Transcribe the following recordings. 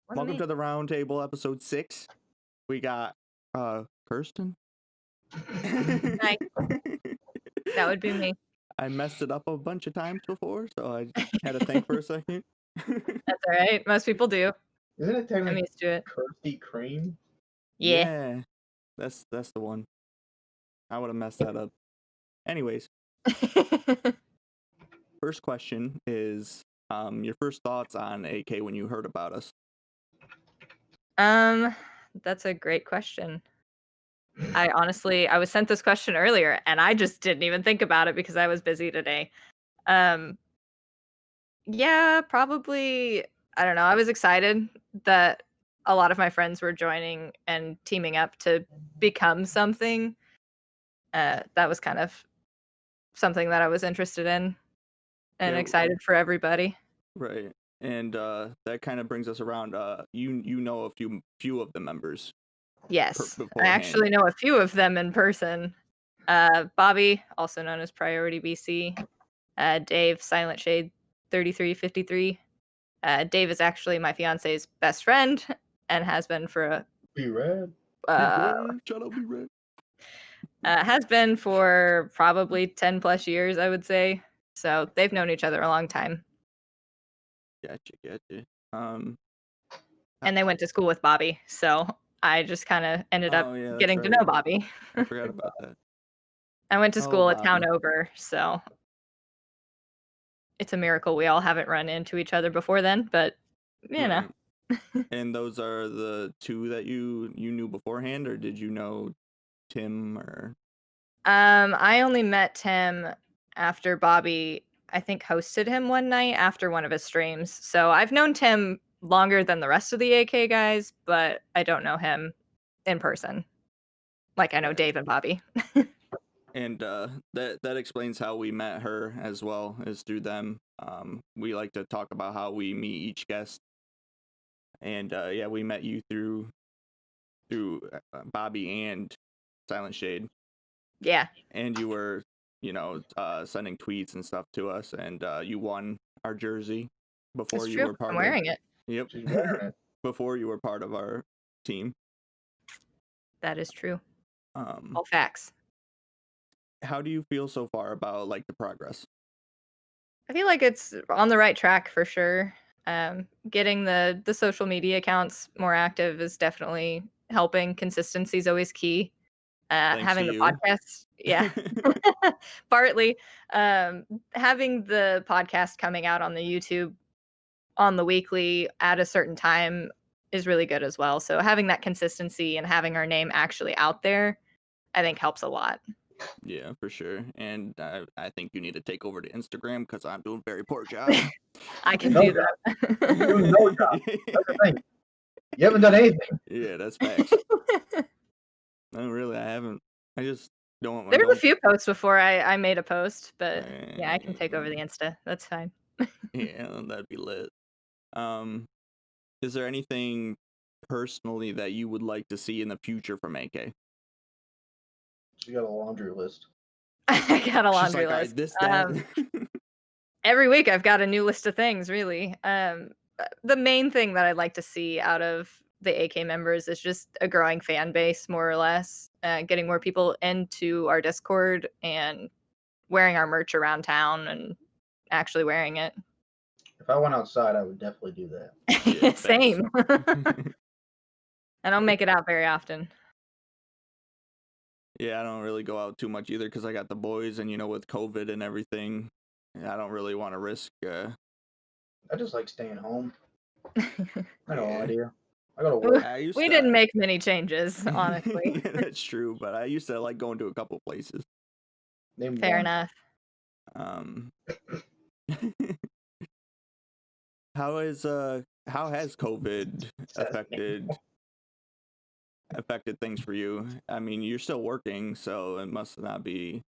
Wasn't Welcome me. to the round table, episode 6. We got Kirsten. Nice. That would be me. I messed it up a bunch of times before, so I had to think for a second. That's all right. Most people do. Isn't it I'm technically used to it. KirstyKream? Yeah. That's the one. I would have messed that up. Anyways, first question is your first thoughts on AK when you heard about us. That's a great question. I was sent this question earlier and I just didn't even think about it because I was busy today. Yeah, probably, I don't know. I was excited that a lot of my friends were joining and teaming up to become something. That was kind of something that I was interested in and Yeah. excited for everybody. Right. And that kind of brings us around. You know a few of the members. Yes, I beforehand. actually know a few of them in person. Bobby, also known as Priority BC. Dave, Silent Shade 3353. Dave is actually my fiance's best friend and has been for Be red. Shut up, be red. has been for probably 10 plus years, I would say. So they've known each other a long time. Gotcha. And they went to school with Bobby, so I just kind of ended up getting to know Bobby. I forgot about that. I went to school a town Bobby. over, so it's a miracle we all haven't run into each other before then, but you know. And those are the two that you knew beforehand, or did you know Tim or? I only met Tim after Bobby, I think, hosted him one night after one of his streams. So I've known Tim longer than the rest of the AK guys, but I don't know him in person. Like I know Dave and Bobby. And that explains how we met her as well, is through them. We like to talk about how we meet each guest. And yeah, we met you through Bobby and Silent Shade. Yeah. And you were, sending tweets and stuff to us, and you won our jersey before That's you true. were part I'm wearing it. Yep. She's wearing it. Before you were part of our team. That is true. All facts. How do you feel so far about like the progress? I feel like it's on the right track for sure. Getting the social media accounts more active is definitely helping. Consistency is always key. Having the podcast, yeah, partly. Having the podcast coming out on the YouTube on the weekly at a certain time is really good as well. So having that consistency and having our name actually out there, I think helps a lot. Yeah, for sure. And I think you need to take over to Instagram because I'm doing a very poor job. I can do that. You're doing no job. That's the thing. You haven't done anything. Yeah, that's facts. No, really, I haven't. I just don't. There's a few posts before I made a post, but yeah, I can take over the Insta. That's fine. Yeah, that'd be lit. Is there anything personally that you would like to see in the future from AK? She got a laundry list. I got a laundry list. Every week I've got a new list of things, really. The main thing that I'd like to see out of the AK members is just a growing fan base, more or less. Getting more people into our Discord and wearing our merch around town and actually wearing it. If I went outside, I would definitely do that. Yeah, same. I don't make it out very often. Yeah, I don't really go out too much either because I got the boys, and with COVID and everything, I don't really want to risk. I just like staying home. I don't know idea. I gotta work. We didn't make many changes, honestly. Yeah, that's true, but I used to like going to a couple places. Fair enough. How has COVID affected things for you? I mean, you're still working, so it must not be.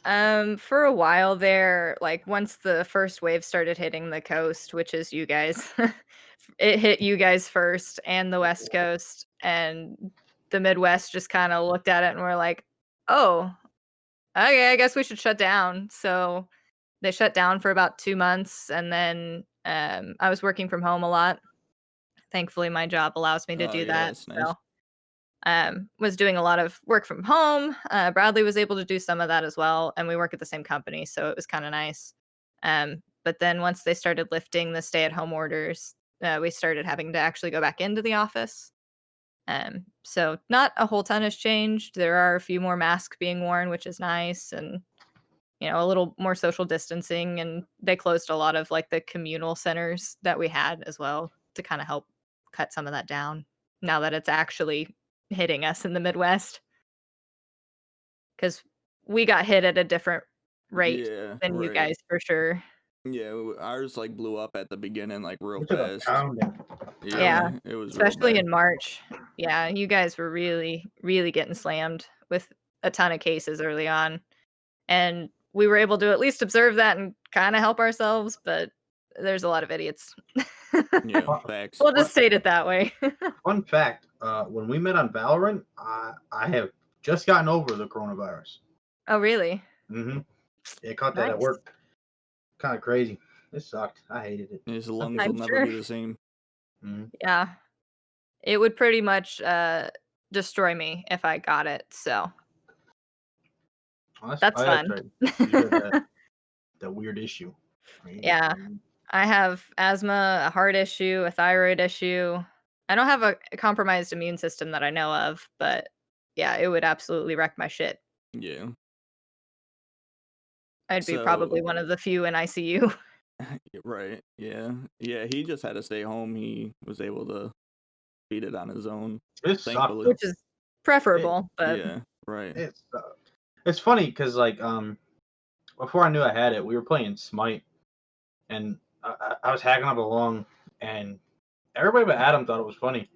For a while there, like once the first wave started hitting the coast, which is you guys, it hit you guys first and the West Coast, and the Midwest just kind of looked at it and were like, oh, okay, I guess we should shut down. So they shut down for about 2 months, and then I was working from home a lot. Thankfully, my job allows me to Oh do yeah, that. that's nice. So, was doing a lot of work from home. Bradley was able to do some of that as well, and we work at the same company, so it was kind of nice. But then once they started lifting the stay-at-home orders, we started having to actually go back into the office. So not a whole ton has changed. There are a few more masks being worn, which is nice, and a little more social distancing. And they closed a lot of like the communal centers that we had as well to kind of help cut some of that down. Now that it's actually hitting us in the Midwest, because we got hit at a different rate Yeah, than you right. guys for sure. Yeah, ours like blew up at the beginning, like real We took a fast. pounding. Yeah, Yeah, it was real especially bad. in March. Yeah, you guys were really, really getting slammed with a ton of cases early on. And we were able to at least observe that and kind of help ourselves, but there's a lot of idiots. Yeah, Fun, facts. We'll fun, just state it that way. fun fact: when we met on Valorant, I have just gotten over the coronavirus. Oh, really? Mm-hmm. Yeah, caught that at Nice. work. Kind of crazy. It sucked. I hated it. His lungs will I'm never sure. be the same. Mm-hmm. Yeah. It would pretty much destroy me if I got it. So Oh, that's that's fun. right. You had that weird issue. Right? Yeah. I have asthma, a heart issue, a thyroid issue. I don't have a compromised immune system that I know of, but yeah, it would absolutely wreck my shit. Yeah. I'd be So probably one of the few in ICU. right. Yeah. Yeah, he just had to stay home. He was able to beat it on his own, It sucked thankfully. though. Which is It preferable, but Yeah, right. it sucked. It's funny because like before I knew I had it, we were playing Smite, and I was hacking up along, and everybody but Adam thought it was funny.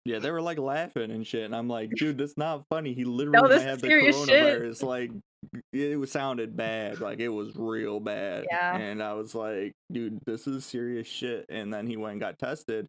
Yeah, they were like laughing and shit, and I'm like, dude, that's not funny. He no, literally this might is have the serious shit. coronavirus. Like, sounded bad. Like, it was real bad. Yeah. And I was like, dude, this is serious shit. And then he went and got tested,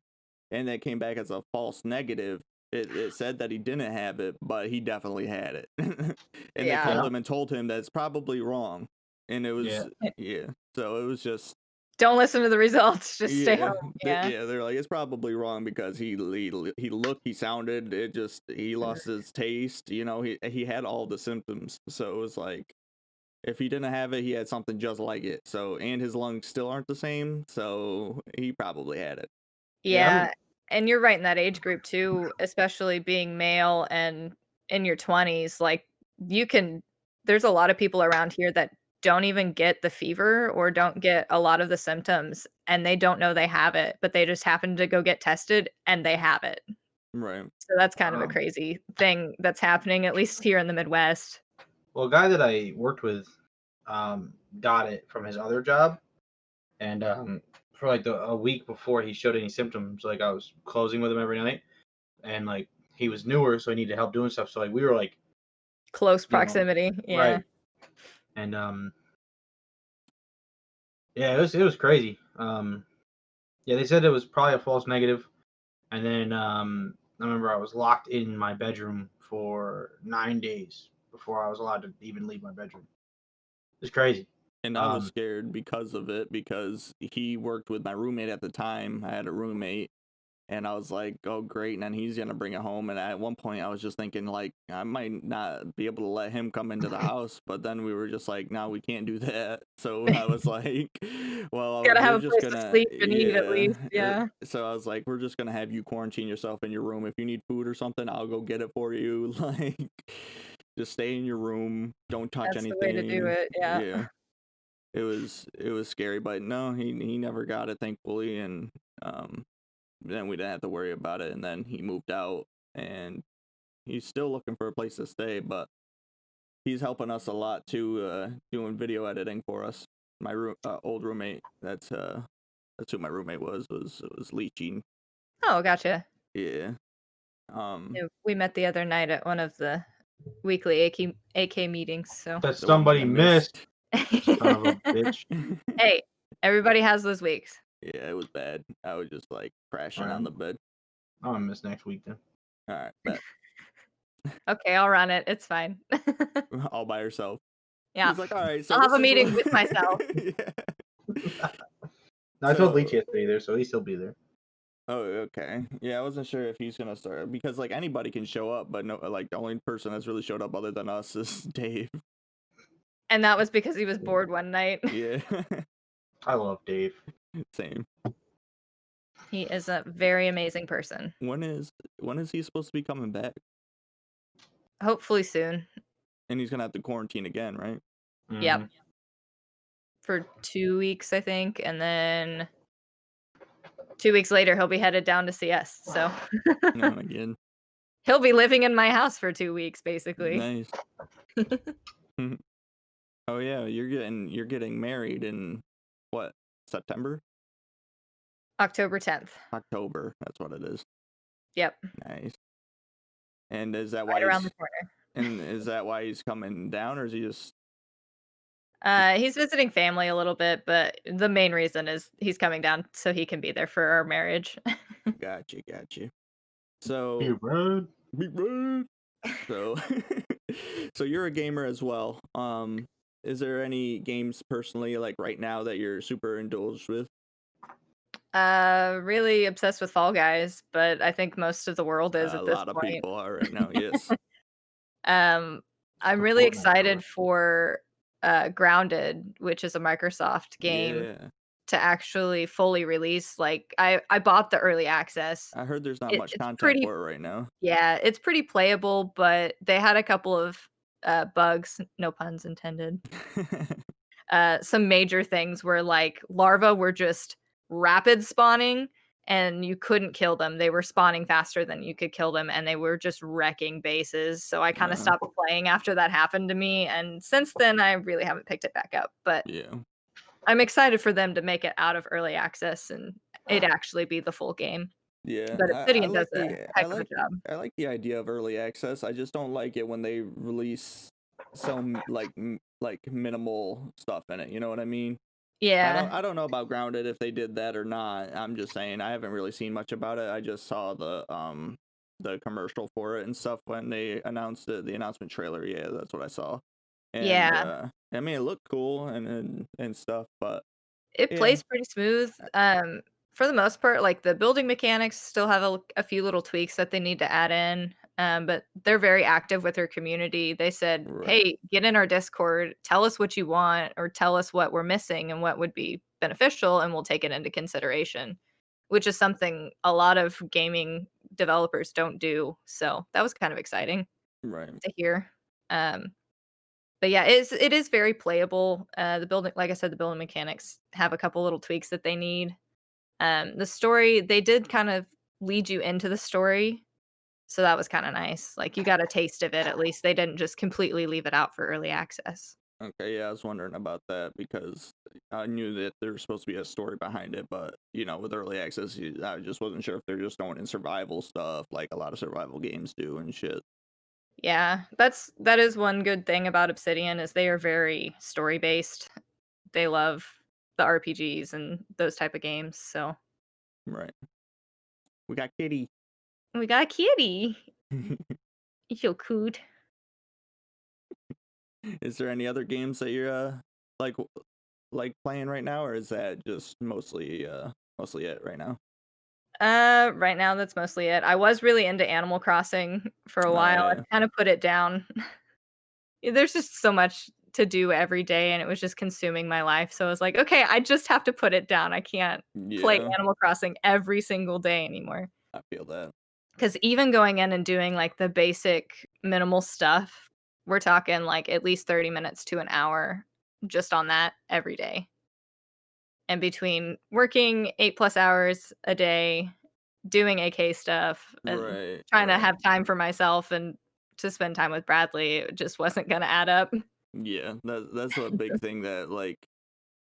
and that came back as a false negative. It said that he didn't have it, but he definitely had it. And they Yeah. called him and told him that's probably wrong. And it was, Yeah. yeah. So it was just, Don't listen to the results. Just stay yeah, home. Yeah. they're like it's probably wrong because he looked, he sounded, it just he lost his taste. He had all the symptoms, so it was like if he didn't have it, he had something just like it. So and his lungs still aren't the same, so he probably had it. Yeah, Yeah. And you're right in that age group too, especially being male and in your 20s. Like, you can, there's a lot of people around here that don't even get the fever or don't get a lot of the symptoms, and they don't know they have it, but they just happen to go get tested and they have it. Right. So that's kind of a Um, crazy thing that's happening, at least here in the Midwest. well, a guy that I worked with got it from his other job, and for like a week before he showed any symptoms, like I was closing with him every night, and like he was newer, so he needed help doing stuff. So like we were like, Close you know, proximity. Yeah. right, and yeah, it was crazy. Yeah, they said it was probably a false negative, and then I remember I was locked in my bedroom for 9 days before I was allowed to even leave my bedroom. It's crazy. And I was scared because of it, because he worked with my roommate at the time. I had a roommate, and I was like, oh, great. And then he's going to bring it home. And at one point, I was just thinking, like, I might not be able to let him come into the house. But then we were just like, no, we can't do that. So I was like, well, Gotta have we're a just place going to to, sleep and eat at least. Yeah. So I was like, we're just going to have you quarantine yourself in your room. If you need food or something, I'll go get it for you. Like, just stay in your room. Don't touch That's the way to do anything. it. Yeah. Yeah. It was scary, but no, he never got it, thankfully, and then we didn't have to worry about it. And then he moved out, and he's still looking for a place to stay, but he's helping us a lot too, doing video editing for us. My old roommate, that's who my roommate was leeching. Oh, gotcha. Yeah. Yeah, we met the other night at one of the weekly AK meetings. So That The one that somebody I missed. missed. Son of a bitch. hey, everybody has those weeks. Yeah, it was bad. I was just like crashing Alright. on the bed. I'm gonna miss next week then. All right, bet. Okay, I'll run it. It's fine. All by herself. Yeah. He's like, all right, so I'll have this a is meeting what-" with myself. Yeah. No, I told Leach So- he has to be there, so at least he'll be there. Oh, okay. Yeah, I wasn't sure if he's gonna start because like anybody can show up, but no, like the only person that's really showed up other than us is Dave. And that was because he was bored one night. Yeah, I love Dave. same. He is a very amazing person. When is he supposed to be coming back? Hopefully soon. And he's gonna have to quarantine again, right? Yep. Mhm. For 2 weeks, I think, and then 2 weeks later, he'll be headed down to see us, so No, again. he'll be living in my house for 2 weeks, basically. Nice. Oh yeah, you're getting married in what? September? October 10th. October. That's what it is. Yep, Nice. And is that right why around he's the corner. and is that why he's coming down, or is he just He's visiting family a little bit, but the main reason is he's coming down so he can be there for our marriage. gotcha. So Be rude. big red. So so you're a gamer as well. Is there any games personally like right now that you're super indulged with? Really obsessed with Fall Guys, but I think most of the world is A at this lot of point. people are right now, yes. Um, I'm The really Fortnite excited cover. for Grounded, which is a Microsoft game, Yeah. to actually fully release. Like I bought the early access. I heard there's not It, much it's content pretty for it right now. Yeah, it's pretty playable, but they had a couple of bugs, no puns intended. Some major things where like larvae were just rapid spawning and you couldn't kill them. They were spawning faster than you could kill them and they were just wrecking bases. So I kind of Uh, stopped playing after that happened to me and since then I really haven't picked it back up. But yeah. I'm excited for them to make it out of early access and it actually be the full game. Yeah, But I Obsidian does like a the I heck of a like job. I like the idea of early access. I just don't like it when they release like minimal stuff in it. You know what I mean? Yeah. I don't know about Grounded if they did that or not. I'm just saying I haven't really seen much about it. I just saw the commercial for it and stuff when they announced it, the announcement trailer. Yeah, that's what I saw. And Yeah. I mean it looked cool and stuff, but It yeah, plays pretty smooth. For the most part, like the building mechanics still have a few little tweaks that they need to add in. But they're very active with their community. They said, right, "Hey, get in our Discord, tell us what you want, or tell us what we're missing and what would be beneficial, and we'll take it into consideration." Which is something a lot of gaming developers don't do. So that was kind of exciting right, to hear. Um, but yeah, it is very playable. The building, like I said, the building mechanics have a couple little tweaks that they need. The story, they did kind of lead you into the story, so that was kind of nice. Like you got a taste of it at least. They didn't just completely leave it out for early access. okay. Yeah, I was wondering about that because I knew that there was supposed to be a story behind it, but with early access, I just wasn't sure if they're just going in survival stuff like a lot of survival games do and shit. Yeah, that is one good thing about Obsidian is they are very story based. They love the RPGs and those type of games. So Right. We got Kitty. we got a kitty. You feel cute. Is there any other games that you're like like playing right now, or is that just mostly it right now? Right now that's mostly it. I was really into Animal Crossing for a Oh while. I yeah, kind of put it down. There's just so much to do every day and it was just consuming my life. So I was like, okay, I just have to put it down. I can't play yeah. Animal Crossing every single day anymore. I feel that. Cuz even going in and doing like the basic minimal stuff, we're talking like at least 30 minutes to an hour just on that every day. And between working 8 plus hours a day, doing AK stuff, and Right, trying to right. have time for myself and to spend time with Bradley, it just wasn't gonna add up. Yeah, that's a big thing that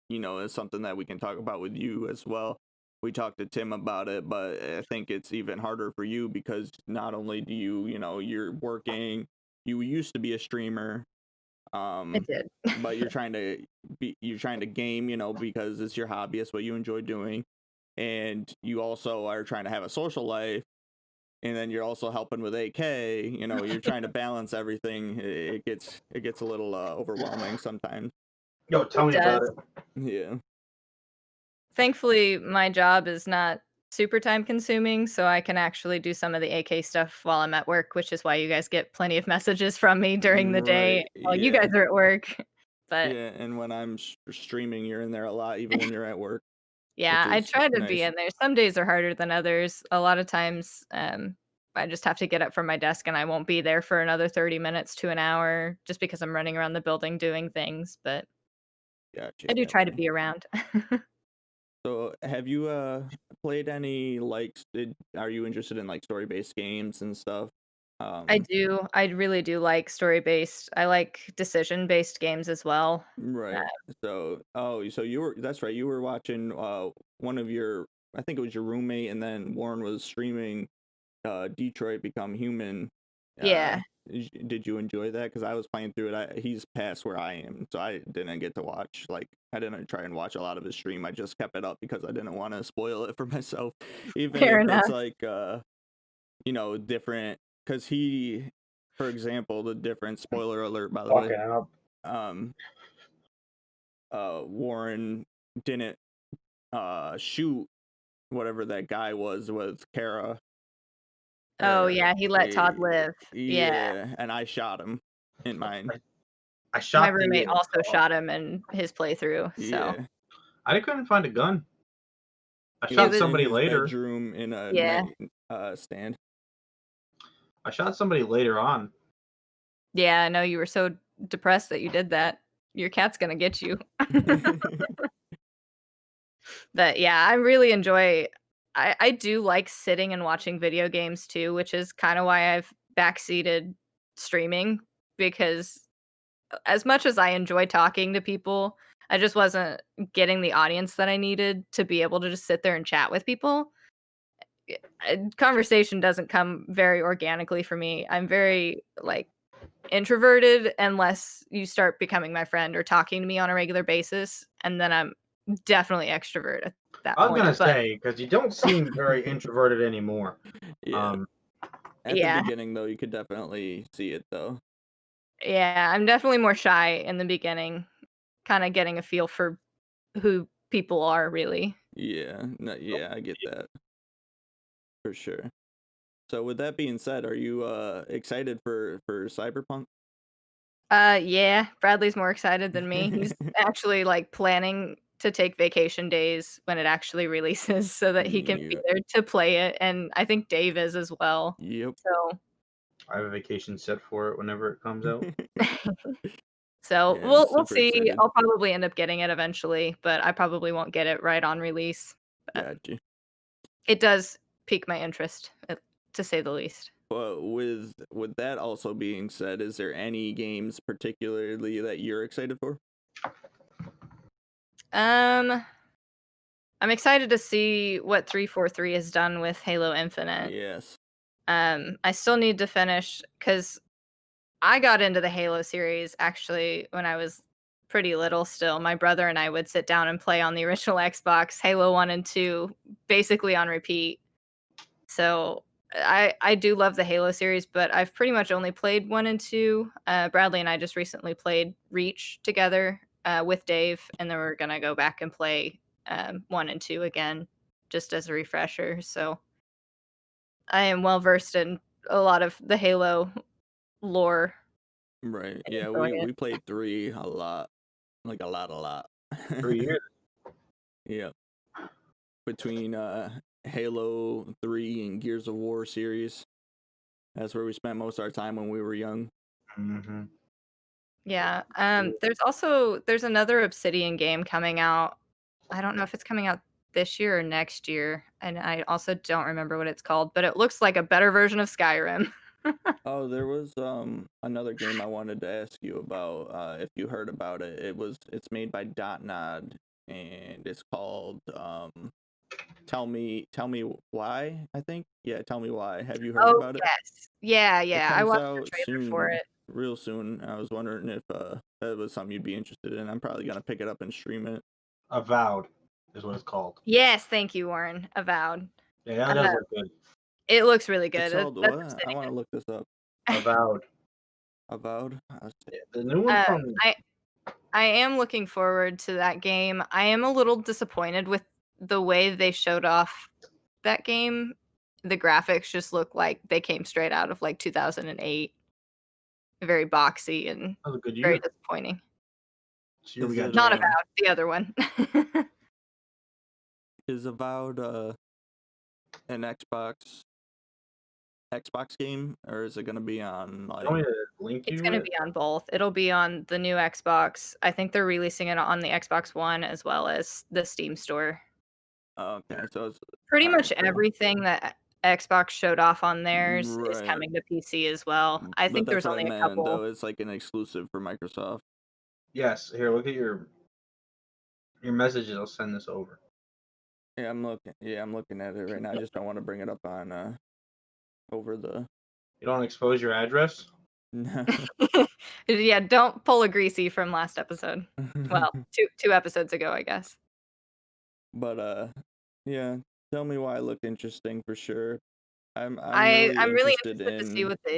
is something that we can talk about with you as well. We talked to Tim about it, but I think it's even harder for you because not only do you're working, you used to be a streamer, It um, did. but you're trying to game, because it's your hobby, it's what you enjoy doing, and you also are trying to have a social life, and then you're also helping with AK. You're trying to balance everything. It gets a little overwhelming sometimes. Yo, tell It me about does. it. Yeah. Thankfully, my job is not super time consuming, so I can actually do some of the AK stuff while I'm at work, which is why you guys get plenty of messages from me during the day Right. while you guys Yeah. are at work. But Yeah. And when I'm streaming, you're in there a lot, even when you're at work, which yeah, I is try to be nice. in there. Some days are harder than others. A lot of times, I just have to get up from my desk and I won't be there for another 30 minutes to an hour just because I'm running around the building doing things, but Gotcha. I do try to Gotcha. be around. So, have you played any are you interested in like story-based games and stuff? I Um, do. I really do like story-based. I like decision-based games as well. Uh, right. So you were that's right. You were watching one of your I think it was your roommate and then Warren was streaming Detroit Become Human. yeah, Did you enjoy that? Because I was playing through it. He's past where I am, so I didn't get to watch. Like, I didn't try and watch a lot of his stream. I just kept it up because I didn't want to spoil it for myself, even fair if it's enough. like different. Because for example, the different spoiler alert, by the way. Fucking up. Um, Warren didn't shoot whatever that guy was with Kara. Oh, Or yeah, he let Todd live. Yeah. yeah, and I shot him in mine. I My shot roommate the. also shot him in his playthrough, so Yeah, I couldn't find a gun. I he it shot was was in somebody his later. bedroom in a yeah. stand. I shot somebody later on. Yeah, I know you were so depressed that you did that. Your cat's gonna get you. But yeah, I really enjoy I do like sitting and watching video games too, which is kind of why I've backseated streaming because as much as I enjoy talking to people, I just wasn't getting the audience that I needed to be able to just sit there and chat with people. Conversation doesn't come very organically for me. I'm very like introverted unless you start becoming my friend or talking to me on a regular basis, and then I'm definitely extrovert at that I was point. gonna But say because you don't seem very introverted anymore. Yeah, Um, at the yeah, beginning though, you could definitely see it though. yeah, I'm definitely more shy in the beginning, kind of getting a feel for who people are really. Yeah, no, yeah, I get that for sure. So with that being said, are you excited for Cyberpunk? Yeah, Bradley's more excited than me. He's actually like planning to take vacation days when it actually releases so that he can be Yeah. there to play it, and I think Dave is as well. Yep. So I have a vacation set for it whenever it comes out. So Yeah, I'm we'll super see. excited. I'll probably end up getting it eventually, but I probably won't get it right on release. But Gotcha. it does pique my interest, to say the least. But with that also being said, is there any games particularly that you're excited for? Um, I'm excited to see what 343 has done with Halo Infinite. Yes. I still need to finish because I got into the Halo series actually when I was pretty little still. My brother and I would sit down and play on the original Xbox, Halo 1 and 2, basically on repeat. So I do love the Halo series, but I've pretty much only played 1 and 2. Bradley and I just recently played Reach together with Dave, and then we're gonna go back and play 1 and 2 again, just as a refresher. So I am well versed in a lot of the Halo lore Right. and Yeah, enjoy it. we played 3 a lot. Like a lot. 3 years. Yeah. Between Halo 3 and Gears of War series. That's where we spent most of our time when we were young. Mm-hmm. Yeah. There's another Obsidian game coming out. I don't know if it's coming out this year or next year, and I also don't remember what it's called, but it looks like a better version of Skyrim. Oh, there was another game I wanted to ask you about if you heard about it. It's made by Nod and it's called Tell Me Why, I think. Yeah, Tell Me Why. Have you heard Oh, about it? yes. Yeah, It yeah. I comes watched the out trailer for soon, it. real soon. I was wondering if that was something you'd be interested in. I'm probably gonna pick it up and stream it. Avowed is what it's called. Yes, thank you, Warren. Avowed. Yeah, that does look good. It looks really It's good. called That's what? I want to look this up. Avowed. Avowed. Yeah, the new one from. I am looking forward to that game. I am a little disappointed with the way they showed off that game. The graphics just look like they came straight out of like 2008. Very boxy and That was a good very year. disappointing. This year we Is got it, Not about the other one. is about an Xbox game, or is it gonna be on You want me like? to link It's you gonna it? be on both. It'll be on the new Xbox. I think they're releasing it on the Xbox One as well as the Steam store. Okay, so it's Pretty alright, much cool. everything that Xbox showed off on theirs is Right. coming to PC as well. I But think that's there's what I only a meant, couple. though. It's like an exclusive for Microsoft. Yes. Here, look at your messages. I'll send this over. Yeah, I'm looking. Yeah, I'm looking at it right now. I just don't want to bring it up on over the. You don't expose your address. Yeah, don't pull a greasy from last episode. Well, two episodes ago, I guess. But yeah. Tell me why it looked interesting for sure. I'm really I'm really interested interested to see in what they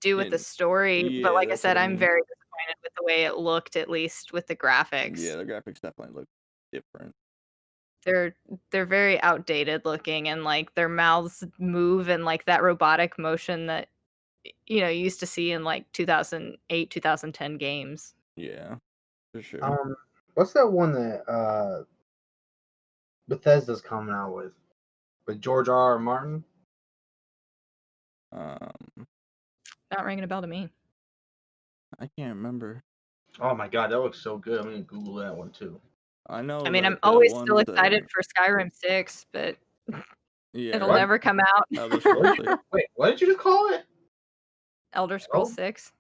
do with the in. story, but Yeah, like I that's said, what I I'm mean. very disappointed with the way it looked, at least with the graphics. Yeah, the graphics definitely look different. They're they're very outdated looking and like their mouths move and like that robotic motion that you used to see in like 2008, 2010 games. Yeah, for sure. What's that one that Bethesda's coming out with George R. R. Martin? Um, Not ringing a bell to me. I can't remember. Oh my god, that looks so good. I'm gonna Google that one too. I I know mean, I'm that the always still ones excited that. for Skyrim 6, but Yeah, it'll right. never come out. Elder What Scrolls did 6. you, wait, what did you just call it? Elder Scrolls 6.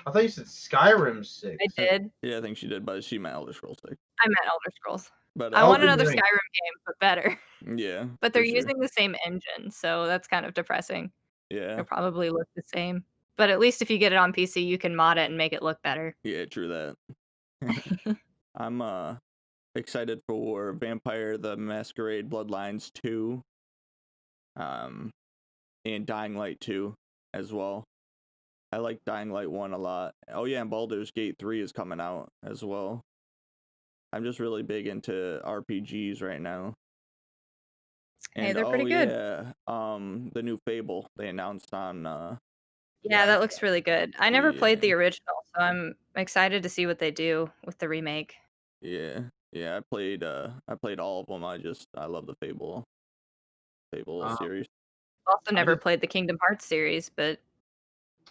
I thought you said Skyrim 6. I did. Yeah, I think she did, but she meant Elder Scrolls 6. I meant Elder Scrolls. But I want Elden another Skyrim Ring. game, but better. yeah, But they're for sure. using the same engine, so that's kind of depressing. Yeah, It'll probably look the same. But at least if you get it on PC, you can mod it and make it look better. yeah, true that. I'm excited for Vampire the Masquerade Bloodlines 2, and Dying Light 2 as well. I like Dying Light 1 a lot. Oh yeah, and Baldur's Gate 3 is coming out as well. I'm just really big into RPGs right now. Hey, And they're pretty good. yeah, the new Fable they announced on Yeah, that looks really good. I never played the yeah. original, so I'm excited to see what they do with the remake. Yeah. Yeah, I played all of them. I love the Fable Um, series. Also I never just played the Kingdom Hearts series, but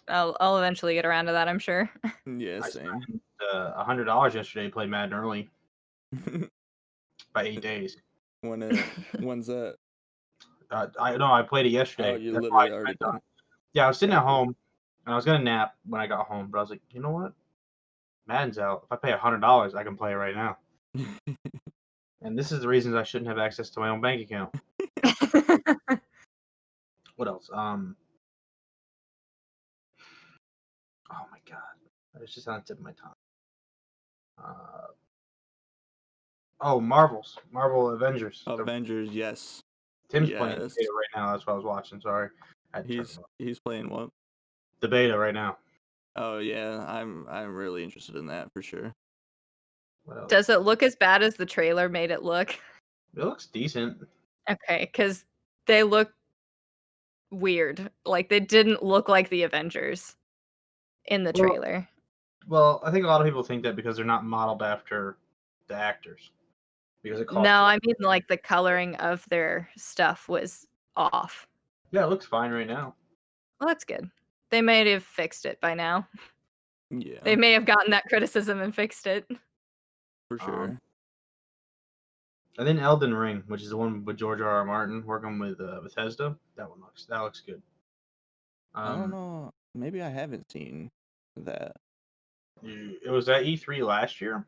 I'll eventually get around to that, I'm sure. Yeah, I same. spent $100 yesterday to play Madden early by 8 days. When's that? I played it yesterday. Oh, you That's why I literally already spent done. Yeah, I was sitting at Okay. home and I was gonna nap when I got home, but I was like, you know what? Madden's out. If I pay $100, I can play it right now. And this is the reasons I shouldn't have access to my own bank account. What else? Oh my god, it's just on the tip of my tongue. Marvel Avengers. Avengers, yes. Tim's playing the Yes. beta right now. That's what I was watching. Sorry, I had to turn it off. He's playing what? The beta right now. Oh yeah, I'm really interested in that for sure. What else? Does it look as bad as the trailer made it look? It looks decent. Okay, because they look weird. Like they didn't look like the Avengers in the Well, trailer. Well, I think a lot of people think that because they're not modeled after the actors, because it costs. No, I mean like the coloring of their stuff was off. Yeah, it looks fine right now. Well, that's good. They may have fixed it by now. Yeah, They may have gotten that criticism and fixed it. for sure. And then Elden Ring, which is the one with George R. R. Martin working with Bethesda. That looks good. I don't know. Maybe I haven't seen that. It was at E3 last year.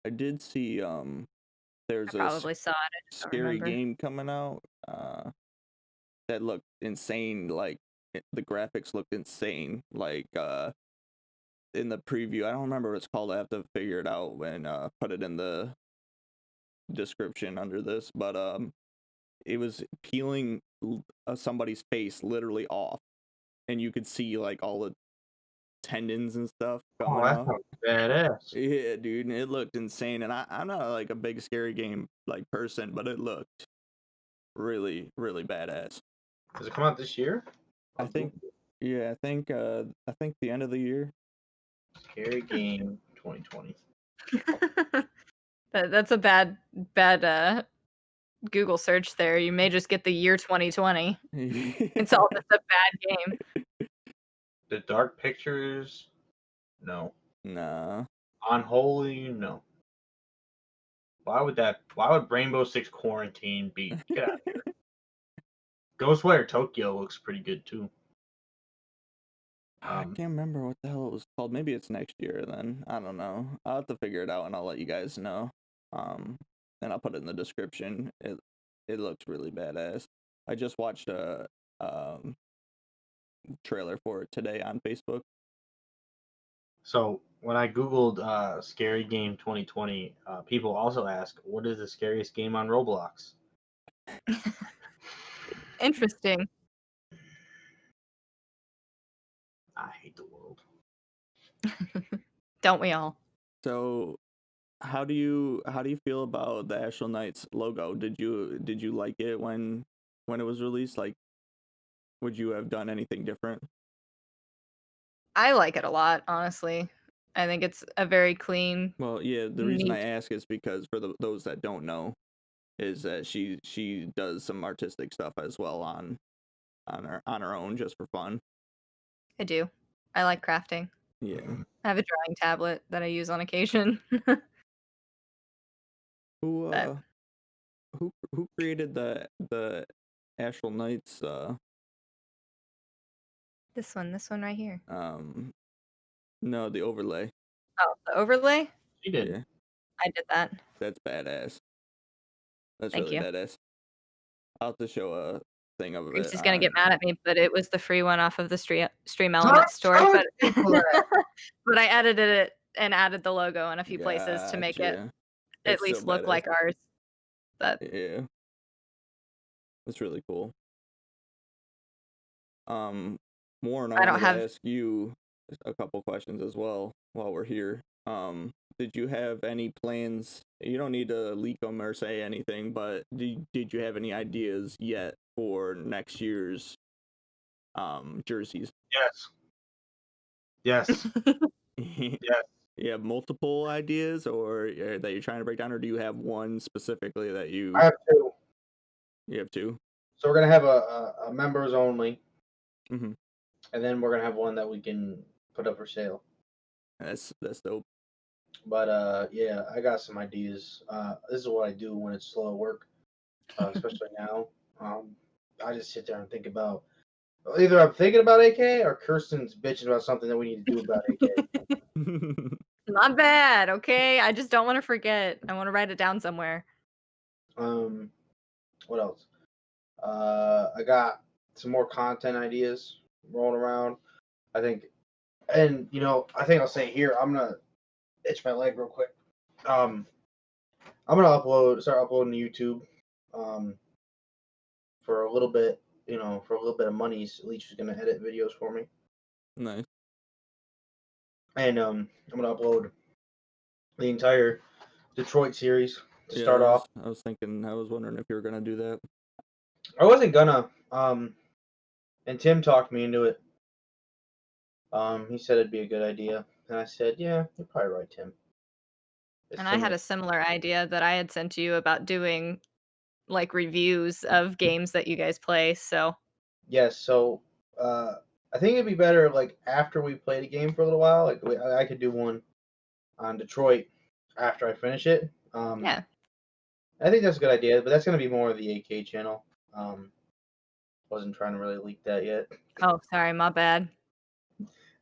I did see I there's a probably saw it. I just don't scary remember. game coming out that looked insane. Like the graphics looked insane. Like in the preview, I don't remember what it's called. I have to figure it out and put it in the description under this. But it was peeling somebody's face literally off, and you could see like all the tendons and stuff Oh, going that off. sounds badass. Yeah, dude, it looked insane, and I'm not like a big scary game like person, but it looked really, really badass. Does it come out this year? I think, yeah, I think the end of the year. Scary Game 2020. That's a bad Google search there. You may just get the year 2020. It's all just a bad game. The Dark Pictures? No. Nah. Unholy? No. Why would Rainbow Six Quarantine be? Get out of here. Ghostwire Tokyo looks pretty good too. I can't remember what the hell it was called. Maybe it's next year then. I don't know. I'll have to figure it out and I'll let you guys know. And I'll put it in the description. It looks really badass. I just watched a trailer for it today on Facebook. So when I googled Scary Game 2020, people also ask, "What is the scariest game on Roblox?" Interesting. I hate the world. Don't we all? So, how do you feel about the Astral Knights logo? Did you like it when it was released? Like, would you have done anything different? I like it a lot, honestly. I think it's a very clean. Well, yeah. The reason I neat. ask is because for those that don't know, is that she does some artistic stuff as well on her own just for fun. I do. I like crafting. Yeah. I have a drawing tablet that I use on occasion. Who But who created the Astral Knights this one right here. no, the overlay. Oh, the overlay? She did. Yeah. I did that. That's badass. That's Thank really you. badass. I'll have to show a thing of Grace it is gonna get on mad at me, but it was the free one off of the Stream Elements store. But but I edited it and added the logo in a few places to make it Gotcha. at That's so least look badass. like ours. But Yeah. That's really cool. Warren, I I don't wanted to have. ask you a couple questions as well while we're here. Did you have any plans? You don't need to leak them or say anything, but did you have any ideas yet for next year's jerseys? Yes. Yes. Yes. You have multiple ideas, or that you're trying to break down, or do you have one specifically that I have two. You have two? So we're gonna have a members only, Mm-hmm. and then we're gonna have one that we can put up for sale. That's dope. But yeah, I got some ideas. This is what I do when it's slow work, especially now. I just sit there and think about either I'm thinking about AK or Kirsten's bitching about something that we need to do about AK. Not bad, okay? I just don't want to forget. I want to write it down somewhere. What else? I got some more content ideas rolling around. I think, and I think I'll say here. I'm gonna itch my leg real quick. I'm gonna start uploading to YouTube. For a little bit, for a little bit of money, Leach is gonna edit videos for me. Nice. And I'm gonna upload the entire Detroit series to start off. I was wondering if you were gonna do that. I wasn't gonna, and Tim talked me into it. He said it'd be a good idea, and I said, "Yeah, you're probably right, Tim." And I had a similar idea that I had sent to you about doing like reviews of games that you guys play. So yes, so I think it'd be better like after we played a game for a little while. Like I could do one on Detroit after I finish it. yeah, I think that's a good idea, but that's gonna be more of the AK channel. Wasn't trying to really leak that yet. oh sorry, my bad.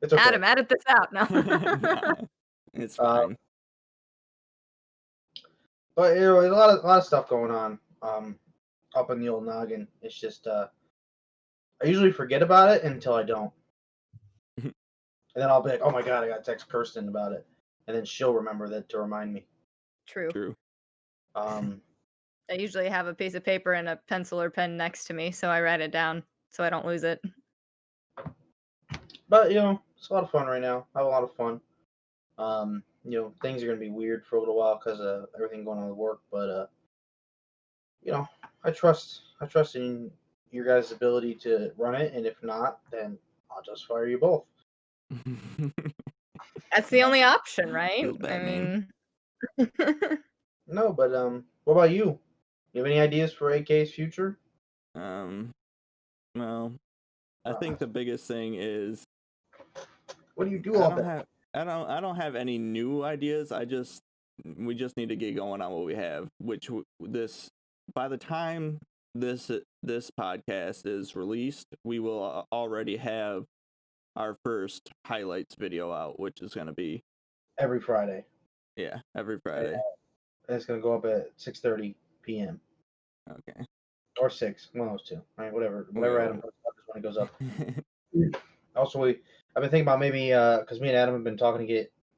It's okay. Adam, edit this out now. Nah, it's fine. But there's a lot of stuff going on up in the old noggin. It's just I usually forget about it until I don't. And then I'll be like, oh my god, I got to text Kirsten about it. And then she'll remember that to remind me. True. I usually have a piece of paper and a pencil or pen next to me, so I write it down so I don't lose it. But it's a lot of fun right now. I have a lot of fun. Things are gonna be weird for a little while because of everything going on with work. But I trust I trust in your guys' ability to run it, and if not, then I'll just fire you both. That's the only option, right? Feels bad, man. No, but what about you? You have any ideas for AK's future? Well, I think the biggest thing is What do you do I all don't day? have I don't have any new ideas. We just need to get going on what we have, which this by the time this podcast is released, we will already have our first highlights video out, which is going to be Every Friday. every And Friday. it's gonna go up at 6:30 p.m. Okay. or 6, one of those two. Right, whatever Well, Adam puts up is when it goes up. Also, I've been thinking about maybe because me and Adam have been talking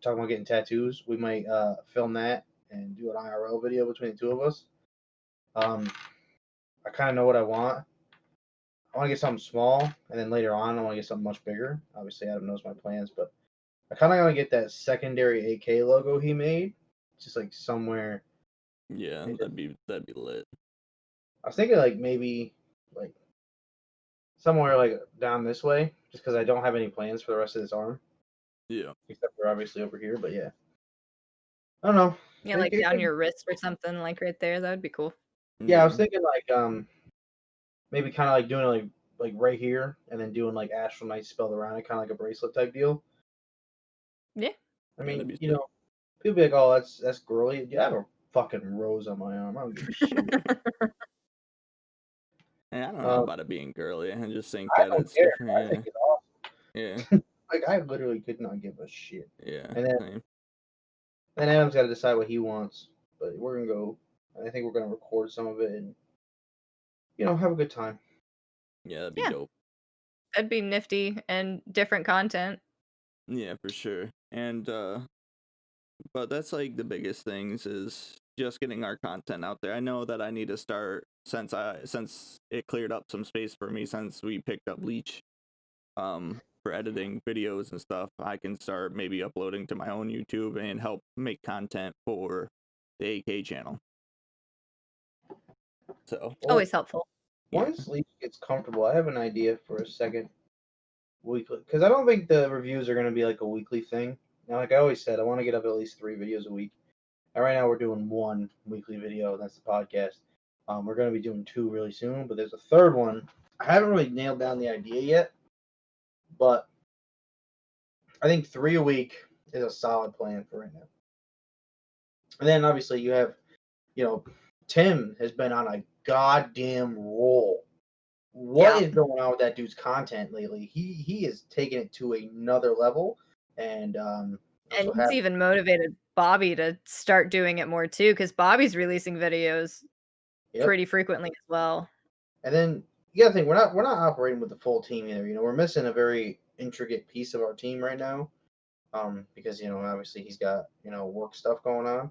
about getting tattoos. We might film that and do an IRL video between the two of us. I kind of know what I want. I want to get something small, and then later on, I want to get something much bigger. Obviously, Adam knows my plans, but I kind of want to get that secondary AK logo he made, just like somewhere. yeah, that'd be lit. I was thinking like maybe like somewhere like down this way, just because I don't have any plans for the rest of this arm, Yeah. except for obviously over here. But yeah, I don't know. Yeah, like down your wrist or something, like right there. That would be cool. Yeah, I was thinking like maybe kind of like doing it like right here, and then doing like Astral Knights spelled around it, kind of like a bracelet type deal. Yeah. I Yeah, mean, that'd be you sick. know, people be like, "Oh, that's girly." Yeah, I have a fucking rose on my arm. I don't give a shit. And I don't know about it being girly. I just think I that don't it's care. different. I Yeah. think it's awesome. Yeah. Like I literally could not give a shit. Yeah. And then Same. Adam's got to decide what he wants. But we're gonna go. I think we're gonna record some of it and have a good time. Yeah, that'd be Yeah. dope. That'd be nifty and different content. Yeah, for sure. And but that's like the biggest things is just getting our content out there. I know that I need to start since it cleared up some space for me since we picked up Leech for editing videos and stuff. I can start maybe uploading to my own YouTube and help make content for the AK channel. So Always helpful. Once Leech gets comfortable, I have an idea for a second weekly, because I don't think the reviews are going to be like a weekly thing. Now, like I always said, I want to get up at least 3 videos a week. And right now we're doing 1 weekly video, and that's the podcast. We're going to be doing 2 really soon, but there's a third one. I haven't really nailed down the idea yet, but I think 3 a week is a solid plan for right now. And then obviously you have, Tim has been on a goddamn roll. What is going on with that dude's content lately? He is taking it to another level, and And he's even motivated Bobby to start doing it more too, because Bobby's releasing videos pretty frequently as well. And then you gotta think we're not operating with the full team either. We're missing a very intricate piece of our team right now, because obviously he's got work stuff going on.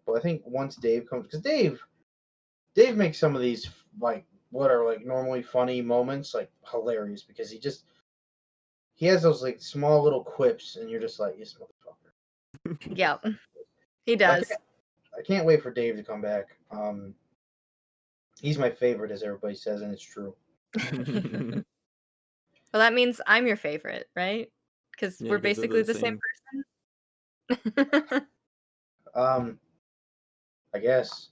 But I think once Dave comes, because Dave makes some of these like what are like normally funny moments like hilarious, because he has those like small little quips, and you're just like, yes, motherfucker. Yeah, he does. I can't wait for Dave to come back. He's my favorite, as everybody says, and it's true. Well, that means I'm your favorite, right? Because we're basically the same person. I guess.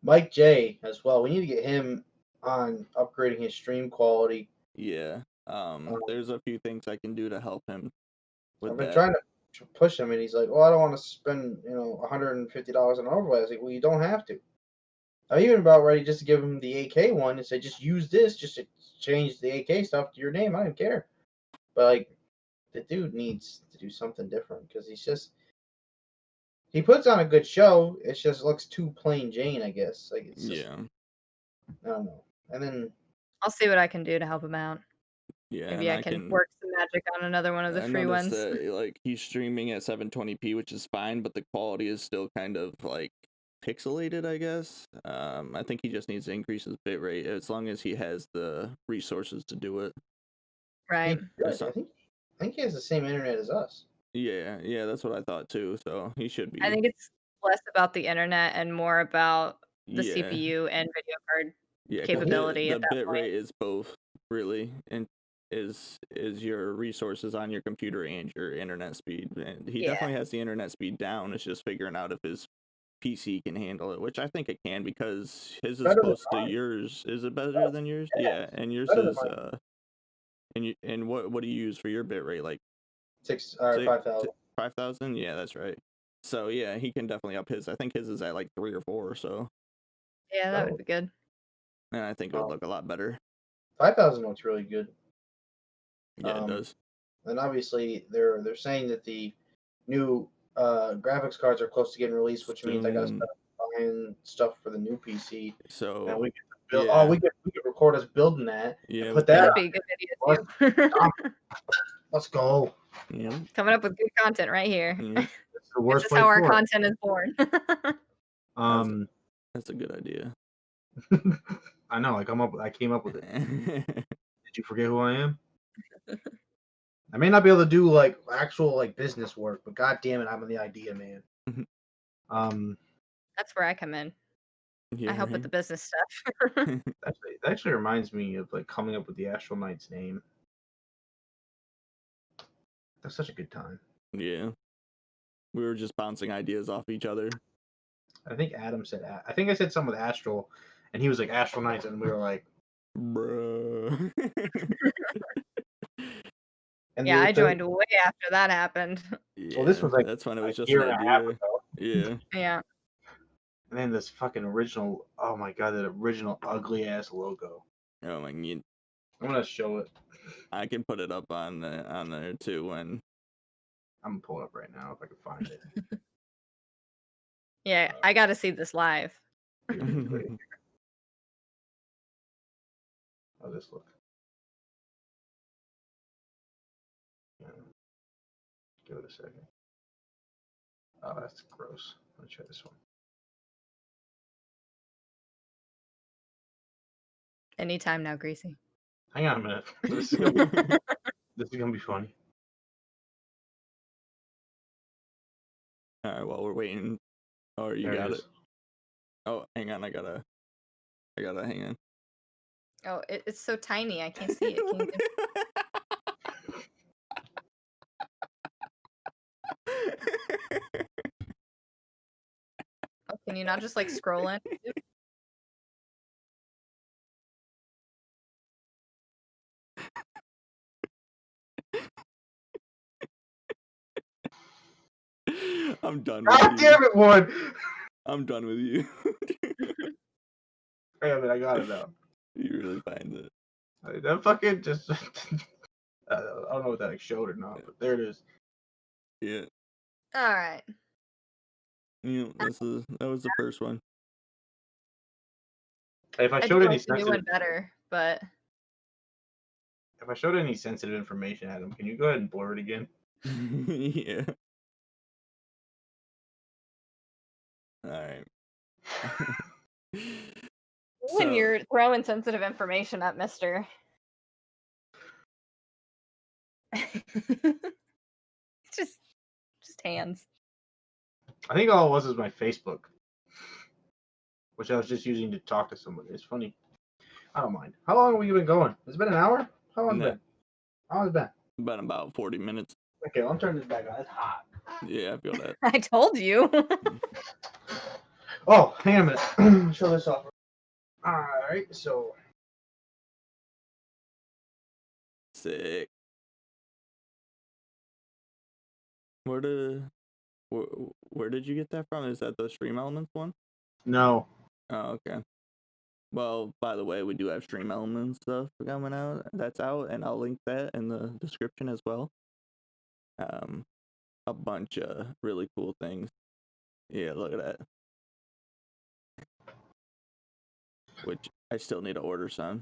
Mike J as well. We need to get him on upgrading his stream quality. Yeah. There's a few things I can do to help him with I've been that. trying to push him, and he's like, "Well, I don't want to spend $150 on an overlay." I was like, "Well, you don't have to." I'm even about ready just to give him the AK one and say, "Just use this, just to change the AK stuff to your name. I don't care." But like, the dude needs to do something different, because he puts on a good show. It just looks too plain Jane, I guess. Like it's just, I don't know. And then I'll see what I can do to help him out. Yeah, maybe I can work some magic on another one of the free ones. That, like, he's streaming at 720p, which is fine, but the quality is still kind of like pixelated, I guess. I think he just needs to increase his bitrate as long as he has the resources to do it. Right. I think he has the same internet as us. Yeah, that's what I thought too. So he should be. I think it's less about the internet and more about the Yeah, CPU and video card yeah, because capability the at that bit point. rate is both really, and is your resources on your computer and your internet speed. And he Yeah. definitely has the internet speed down. It's just figuring out if his PC can handle it, which I think it can because his is Better than close to mine. yours. Is it better than yours? Yeah, Yeah, and yours better than is mine. and what do you use for your bit rate? Like 6 or 5,000. 5,000? Yeah, that's right. So yeah, he can definitely up his. I think his is at like 3 or 4 or so, Yeah, that would So be good. and I think it would look a lot better. 5,000 looks really good. Yeah, it does. And obviously they're saying that the new graphics cards are close to getting released, which means I gotta Soon. start buying stuff for the new PC. And So we could build. Oh, yeah, we could record us building that and yeah, put that That'd on. be a good Let's, video too. let's go. yeah, Coming up with good content right here. yeah. It's the This worst is place how our for it. content is born. That's a good idea. I know. I came up with it. Did you forget who I am? I may not be able to do like actual like business work, but god damn it, I'm the idea man. That's where I come in. Yeah, I help with right. the business stuff. That actually reminds me of like coming up with the Astral Knights name. That's such a good time. Yeah, we were just bouncing ideas off each other. I think Adam said. I think I said something with Astral, and he was like Astral Knights, and we were like, Bruh. and Yeah, I the- joined way after that happened. Well, this was like that's when it a was just year an and a half idea. ago. Yeah. Yeah. And then this fucking original. Oh my god, that original ugly ass logo. Oh my god. I'm gonna show it. I can put it up on there too when. I'm gonna pull it up right now if I can find it. Yeah, I got to see this live. Here, right here. How's this look? Yeah. Give it a second. Oh, that's gross. Let's try this one. Anytime now, Greasy. Hang on a minute. This is gonna be funny. All right, while we're waiting, or you There got is. it. Oh, hang on, I gotta hang on. Oh, it's so tiny. I can't see it. Can you oh, can you not just like scroll in? I'm done with God you. damn it, Wood! I'm done with you. Damn it, I got it now. You really find it. That fucking just. I don't know if that showed or not, but there it is. Yeah. All right. Yeah, that was the first one. If I I showed do any like the new sensitive, one better, but if I showed any sensitive information, Adam, can you go ahead and blur it again? Yeah. All right. when you're throwing sensitive information at Mister. just hands. I think all it was my Facebook, which I was just using to talk to somebody. It's funny. I don't mind. How long have we been going? Has it been an hour? How long has it been? How long has it been? Been about 40 minutes. Okay, well, I'm turning this back on. It's hot. Yeah, I feel that. I told you. Oh, hang on a minute. Show this off. All right, so. Sick. Where did you get that from? Is that the Stream Elements one? No. Oh, okay. Well, by the way, we do have Stream Elements stuff coming out. That's out, and I'll link that in the description as well. A bunch of really cool things. Yeah, look at that. Which I still need to order some.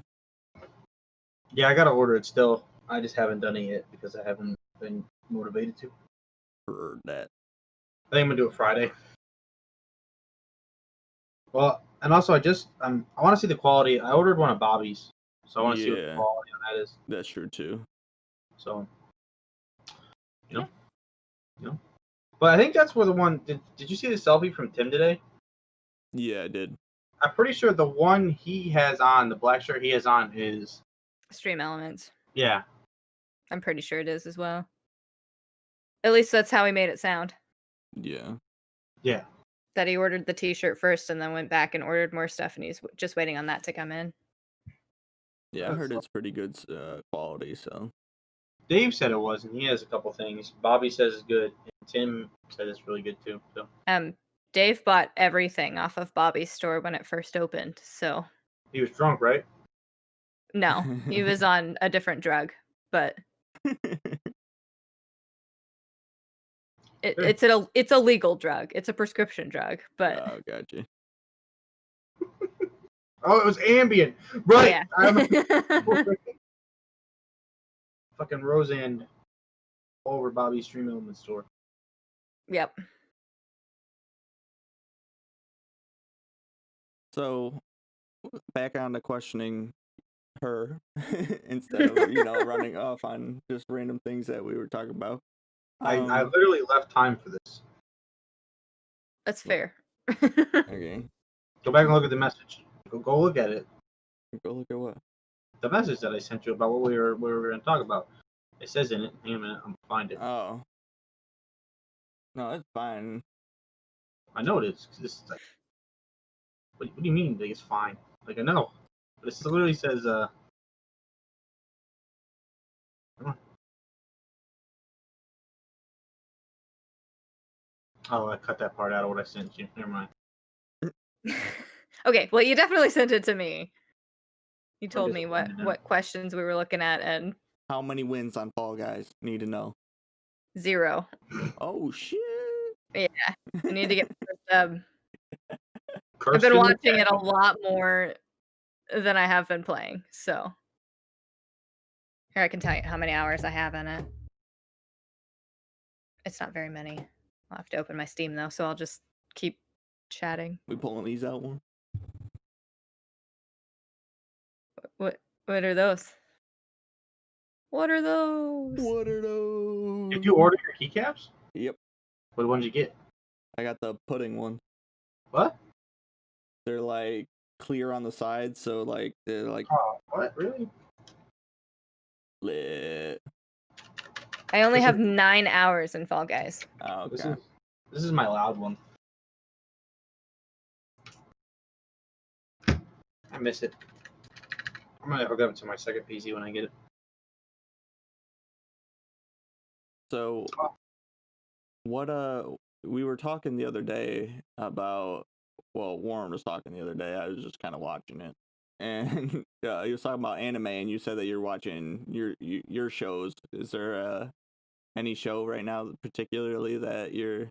Yeah, I gotta order it still. I just haven't done it yet because I haven't been motivated to. For that. I think I'm gonna do it Friday. Well, and also I want to see the quality. I ordered one of Bobby's, so I want to see what the quality on that is. That's true too. So, you know, But I think that's where the one. Did you see the selfie from Tim today? Yeah, I did. I'm pretty sure the one he has on, the black shirt he has on, is Stream Elements. yeah. I'm pretty sure it is as well. At least that's how he made it sound. Yeah. Yeah. That he ordered the t-shirt first and then went back and ordered more stuff, and he's just waiting on that to come in. Yeah, I heard it's pretty good quality, so. Dave said it was, and he has a couple things. Bobby says it's good, and Tim said it's really good too. So Dave bought everything off of Bobby's store when it first opened, so. he was drunk, right? No, he was on a different drug, but it's a legal drug. It's a prescription drug, but. Oh, gotcha. Oh, it was Ambien, right? Yeah. Fucking Roseanne over Bobby's Stream Element store. Yep. So, back on to questioning her instead of running off on just random things that we were talking about. I literally left time for this. That's fair. Okay. Go back and look at the message. Go look at it. Go look at what? The message that I sent you about what we were going to talk about. It says in it. Hang on a minute, I'm gonna find it. Oh. No, it's fine. I know it is. This is like, what do you mean? Like, it's fine. Like, I know, but it literally says Come on. Oh, I cut that part out of what I sent you. Never mind. Okay, well, you definitely sent it to me. You told me disappointed now. what questions we were looking at, and How many wins on Fall Guys? Need to know. 0. Oh shit! Yeah, I need to get the sub. I've Kirsten been watching it a lot more than I have been playing, so. Here, I can tell you how many hours I have in it. It's not very many. I'll have to open my Steam, though, so I'll just keep chatting. We pulling these out one. What are those? What are those? What are those? Did you order your keycaps? Yep. What ones you get? I got the pudding one. What? They're like clear on the side, so like they're like Oh, what? Really? lit. I only have 9 hours in Fall Guys. Oh, okay. This is my loud one. I miss it. I'm gonna hook up to my second PC when I get it. So, what we were talking the other day about. Well, Warren was talking the other day. I was just kind of watching it, and he was talking about anime, and you said that you're watching your shows. Is there any show right now particularly that you're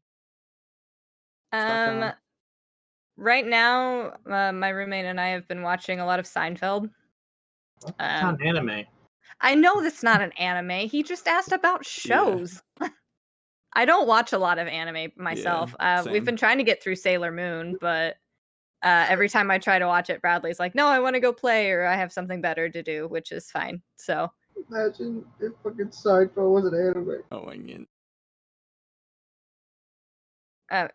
stuck on? Right now, my roommate and I have been watching a lot of Seinfeld. It's not an anime. I know that's not an anime. He just asked about shows. Yeah. I don't watch a lot of anime myself. We've been trying to get through Sailor Moon, but every time I try to watch it, Bradley's like, "No, I want to go play, or I have something better to do," which is fine. So imagine if fucking Seinfeld was an anime. Oh my god.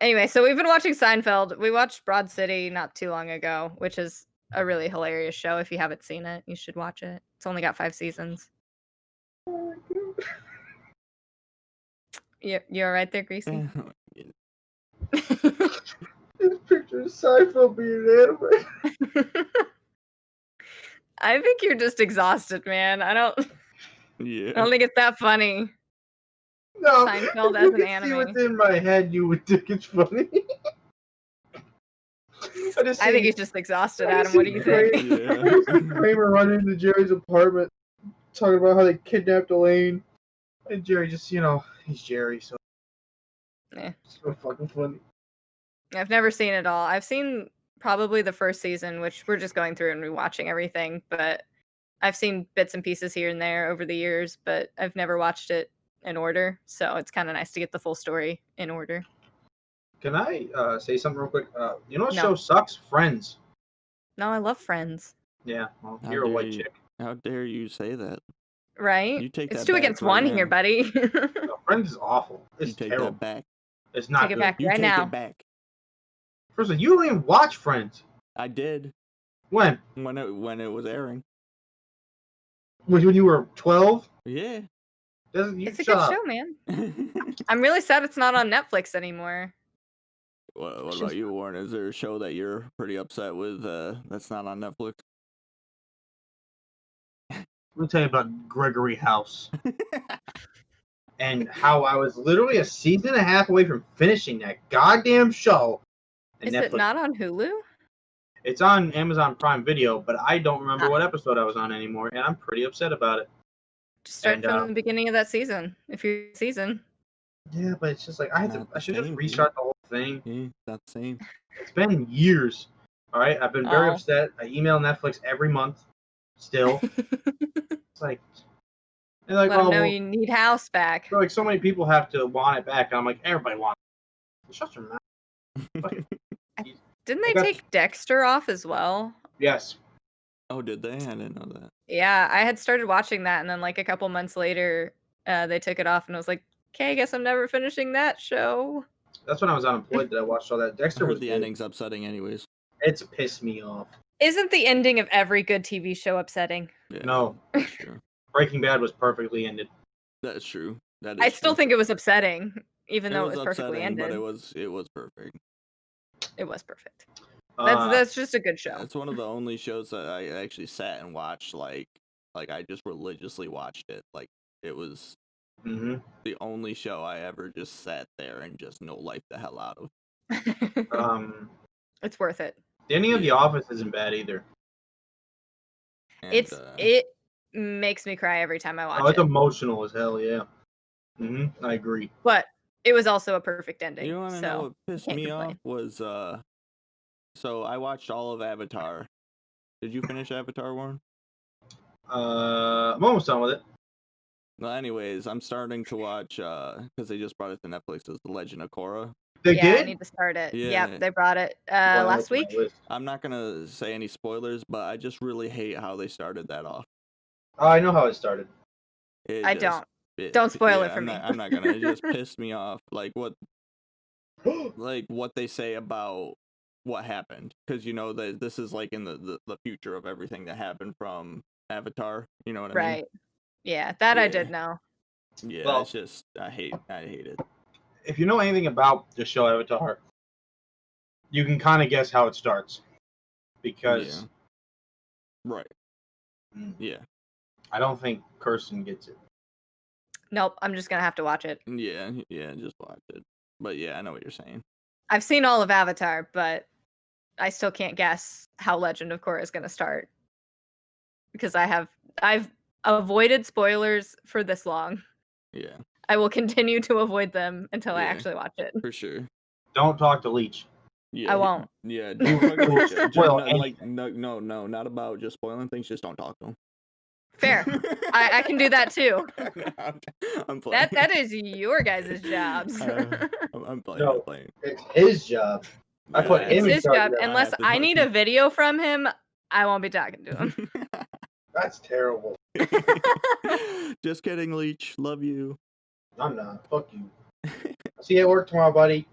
Anyway, so we've been watching Seinfeld. We watched Broad City not too long ago, which is a really hilarious show. If you haven't seen it, you should watch it. It's only got 5 seasons. You all right there, Greasy? This picture of Seinfeld being an anime. I think you're just exhausted, man. I don't think it's that funny. No, Seinfeld as an anime. See what's in my head, you would think it's funny. I think he's just exhausted, Adam. What do you think? Kramer running into Jerry's apartment, talking about how they kidnapped Elaine, and Jerry just, he's Jerry, so. Yeah. It's so fucking funny. I've never seen it all. I've seen probably the first season, which we're just going through and rewatching everything, but I've seen bits and pieces here and there over the years, but I've never watched it in order, so it's kind of nice to get the full story in order. Can I say something real quick? You know what show sucks? Friends. No, I love Friends. Yeah, well, you're a white chick. How dare you say that? Right? You take it's that 2 against 1 here, buddy. No, Friends is awful. It's you take terrible. that back. It's not Take it good. back You right take now. it back. First of all, you don't even watch Friends. I did When? when it was airing. When you were 12? Yeah. It's a Shut good up. show, man. I'm really sad it's not on Netflix anymore. What about you, Warren? Is there a show that you're pretty upset with that's not on Netflix? Let me tell you about Gregory House and how I was literally a season and a half away from finishing that goddamn show. And Is Netflix. it not on Hulu? It's on Amazon Prime Video, but I don't remember Ah. what episode I was on anymore, and I'm pretty upset about it. Just start And, from the beginning of that season. If you're season. Yeah, but it's just like I should just same, restart the whole thing. Yeah, not the same. It's been years. All right, I've been very upset. I email Netflix every month. Still, it's like they're like, Let them oh, know well, you need House back. like so many people have to want it back. And I'm like, everybody wants it. Shut your mouth. Didn't they take Dexter off as well? Yes. Oh, did they? I didn't know that. Yeah, I had started watching that, and then like a couple months later, they took it off, and I was like, okay, I guess I'm never finishing that show. That's when I was unemployed that I watched all that. I Dexter heard was the good. ending's upsetting, anyways. It's pissed me off. Isn't the ending of every good TV show upsetting? Yeah, No. that's true. Breaking Bad was perfectly ended. That's true. That is I still true. think it was upsetting, even though it was upsetting, perfectly ended. but it was perfect. It was perfect. That's just a good show. It's one of the only shows that I actually sat and watched. Like I just religiously watched it. Like it was the only show I ever just sat there and just no life the hell out of. It's worth it. The ending of The Office isn't bad either. And, it makes me cry every time I watch it. It's emotional as hell, yeah. I agree. But it was also a perfect ending. You want to know what pissed me off was so I watched all of Avatar. Did you finish Avatar, Warren? I'm almost done with it. Well, anyways, I'm starting to watch because they just brought it to Netflix. Is The Legend of Korra. They did? I need to start it. Yeah. Yep, they brought it last week. I'm not gonna say any spoilers, but I just really hate how they started that off. Oh, I know how it started. Don't spoil it for me. I'm not gonna. It just pissed me off. Like what they say about what happened, because you know that this is like in the future of everything that happened from Avatar. You know what I mean? Right. Yeah, that I did know. Yeah, Well, it's just I hate it. If you know anything about the show Avatar, you can kind of guess how it starts, because right. Yeah. I don't think Kirsten gets it. Nope, I'm just gonna have to watch it. Yeah, just watch it. But yeah, I know what you're saying. I've seen all of Avatar, but I still can't guess how Legend of Korra is gonna start. Because I've avoided spoilers for this long. Yeah. I will continue to avoid them until I actually watch it. For sure. Don't talk to Leech. Yeah, I won't. Yeah, no, not about just spoiling things. Just don't talk to him. Fair. I can do that too. I'm playing. That is your guys' jobs. I'm playing. No, I'm playing. It's his job. I put him it's in his charge job. of that. Unless I need a video from him, I won't be talking to him. That's terrible. Just kidding, Leech. Love you. I'm not. Fuck you. See you at work tomorrow, buddy.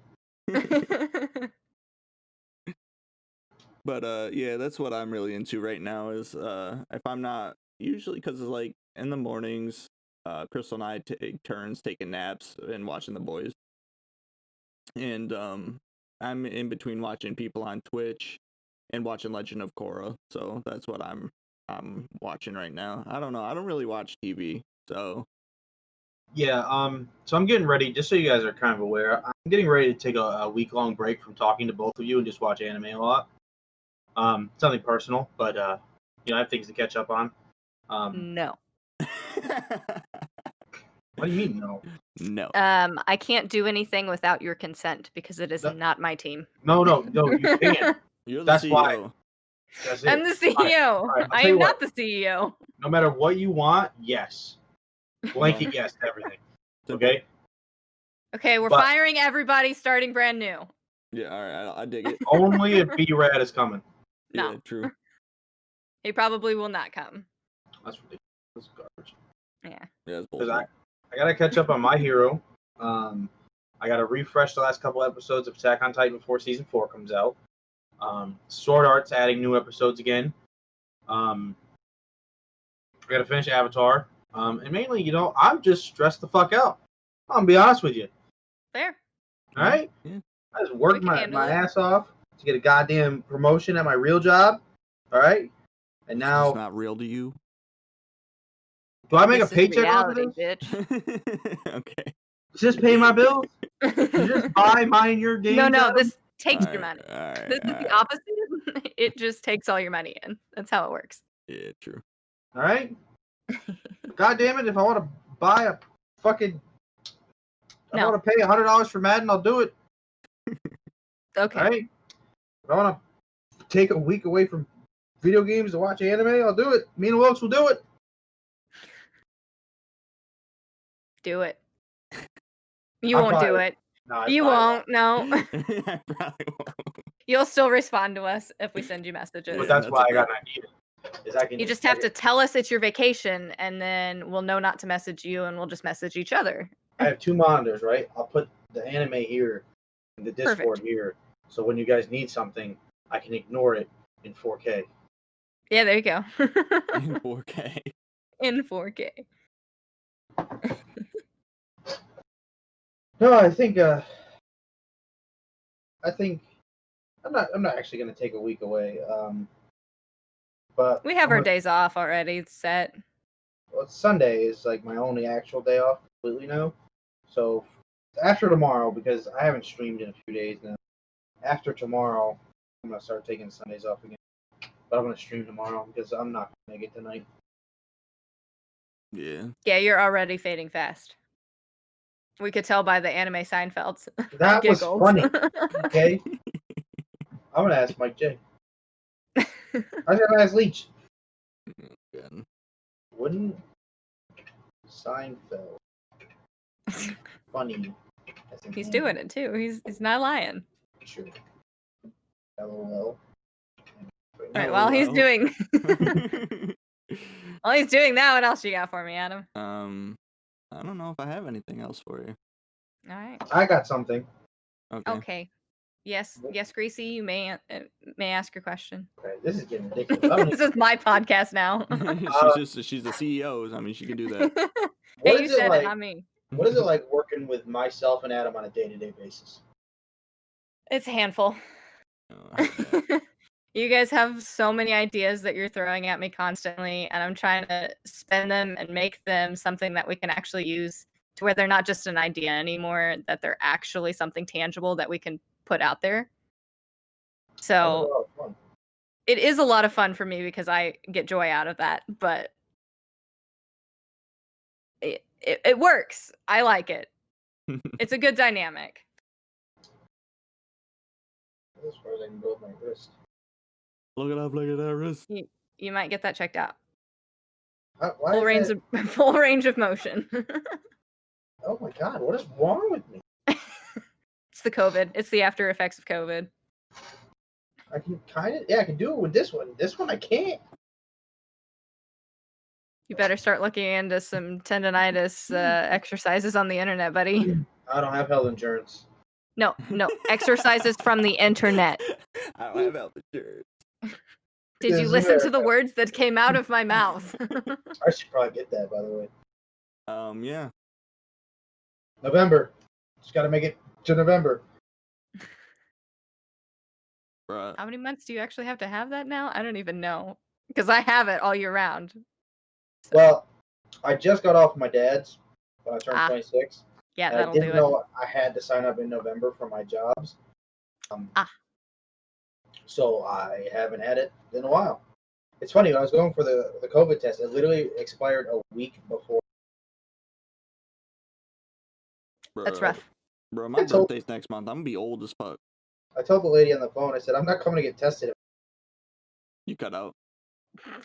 But yeah, that's what I'm really into right now. Is if I'm not usually, because it's like in the mornings, Crystal and I take turns taking naps and watching the boys, and I'm in between watching people on Twitch and watching Legend of Korra. So that's what I'm watching right now. I don't know. I don't really watch TV, so. Yeah, so I'm getting ready, just so you guys are kind of aware, I'm getting ready to take a week-long break from talking to both of you and just watch anime a lot. Something personal, but, I have things to catch up on. No. What do you mean, no? No. I can't do anything without your consent because it is not my team. No, you can't. You're the That's CEO. why. That's it. I'm the CEO. All right, I am not the CEO. No matter what you want, yes. Blanket yes to everything. Okay? Okay, we're firing everybody, starting brand new. Yeah, all right, I dig it. Only if B-Rad is coming. No. Yeah, true. He probably will not come. That's ridiculous. That's garbage. Yeah. Yeah, Because I gotta catch up on My Hero. I got to refresh the last couple episodes of Attack on Titan before season 4 comes out. Sword Art's adding new episodes again. I got to finish Avatar. And mainly, I'm just stressed the fuck out. I'm going to be honest with you. Fair. All right? Yeah. I just worked We can my handle it. ass off to get a goddamn promotion at my real job. All right? And now, It's not real to you. do I make This a is paycheck off of reality, this? bitch. Okay. Does this pay my bills? Does this buy mine your games? No, Adam? this takes your Alright, money. alright, This is the opposite. It just takes all your money in. That's how it works. Yeah, true. All right? God damn it, if I want to buy a fucking... I No. want to pay $100 for Madden, I'll do it. Okay. All right? If I want to take a week away from video games to watch anime, I'll do it. Me and Wilkes will do it. Do it. You I'll won't do probably- it. No, I You probably won't. No. I probably won't. You'll still respond to us if we send you messages. But Yeah, that's that's why I okay. got an idea. Is I can You just have to tell us it's your vacation, and then we'll know not to message you, and we'll just message each other. I have 2 monitors, right? I'll put the anime here and the Discord Perfect. here. So when you guys need something, I can ignore it in 4K. Yeah, there you go. In 4K. In 4K. No, I think I'm not actually gonna take a week away. But We have our days off already. It's set. well, Sunday is like my only actual day off completely now. So after tomorrow, because I haven't streamed in a few days now. After tomorrow, I'm gonna start taking Sundays off again. But I'm gonna stream tomorrow because I'm not gonna make it tonight. Yeah. Yeah, you're already fading fast. We could tell by the anime Seinfelds. That was Giggles. funny. Okay, I'm gonna ask Mike J. I was gonna ask Leech. Good. Wouldn't Seinfeld funny? As an He's anime? doing it too. He's not lying. Sure. LOL. All right, while he's LOL. doing while he's doing that, what else you got for me, Adam? I don't know if I have anything else for you. All right. I got something. Okay. Okay. Yes, Greasy, you may ask your question. Okay, this is getting ridiculous. I don't This is my podcast now. she's the CEO. I mean, she can do that. What Hey, you is it said like? it, not me. What is it like working with myself and Adam on a day-to-day basis? It's a handful. Oh, yeah. You guys have so many ideas that you're throwing at me constantly, and I'm trying to spin them and make them something that we can actually use to where they're not just an idea anymore, that they're actually something tangible that we can put out there. That So was a lot of fun. it is a lot of fun for me because I get joy out of that, but it works. I like it. It's a good dynamic. As far as I can go with my wrist. Look at that wrist. You might get that checked out. Why Full is range that- of full range of motion. Oh my god, what is wrong with me? It's the COVID. It's the after effects of COVID. I can I can do it with this one. This one I can't. You better start looking into some tendonitis exercises on the internet, buddy. I don't have health insurance. No, exercises from the internet. I don't have health insurance. Did you Yes, listen to sir. the words that came out of my mouth? I should probably get that, by the way. Yeah. November. Just gotta make it to November. Bruh. How many months do you actually have to have that now? I don't even know. Because I have it all year round. So, Well, I just got off my dad's when I turned 26. yeah, And I that'll do didn't it. know I had to sign up in November for my jobs. So I haven't had it in a while. It's funny, when I was going for the COVID test, it literally expired a week before. That's Bruh. rough. Bro, my I told- birthday's next month. I'm gonna be old as fuck. I told the lady on the phone, I said, I'm not coming to get tested. You cut out.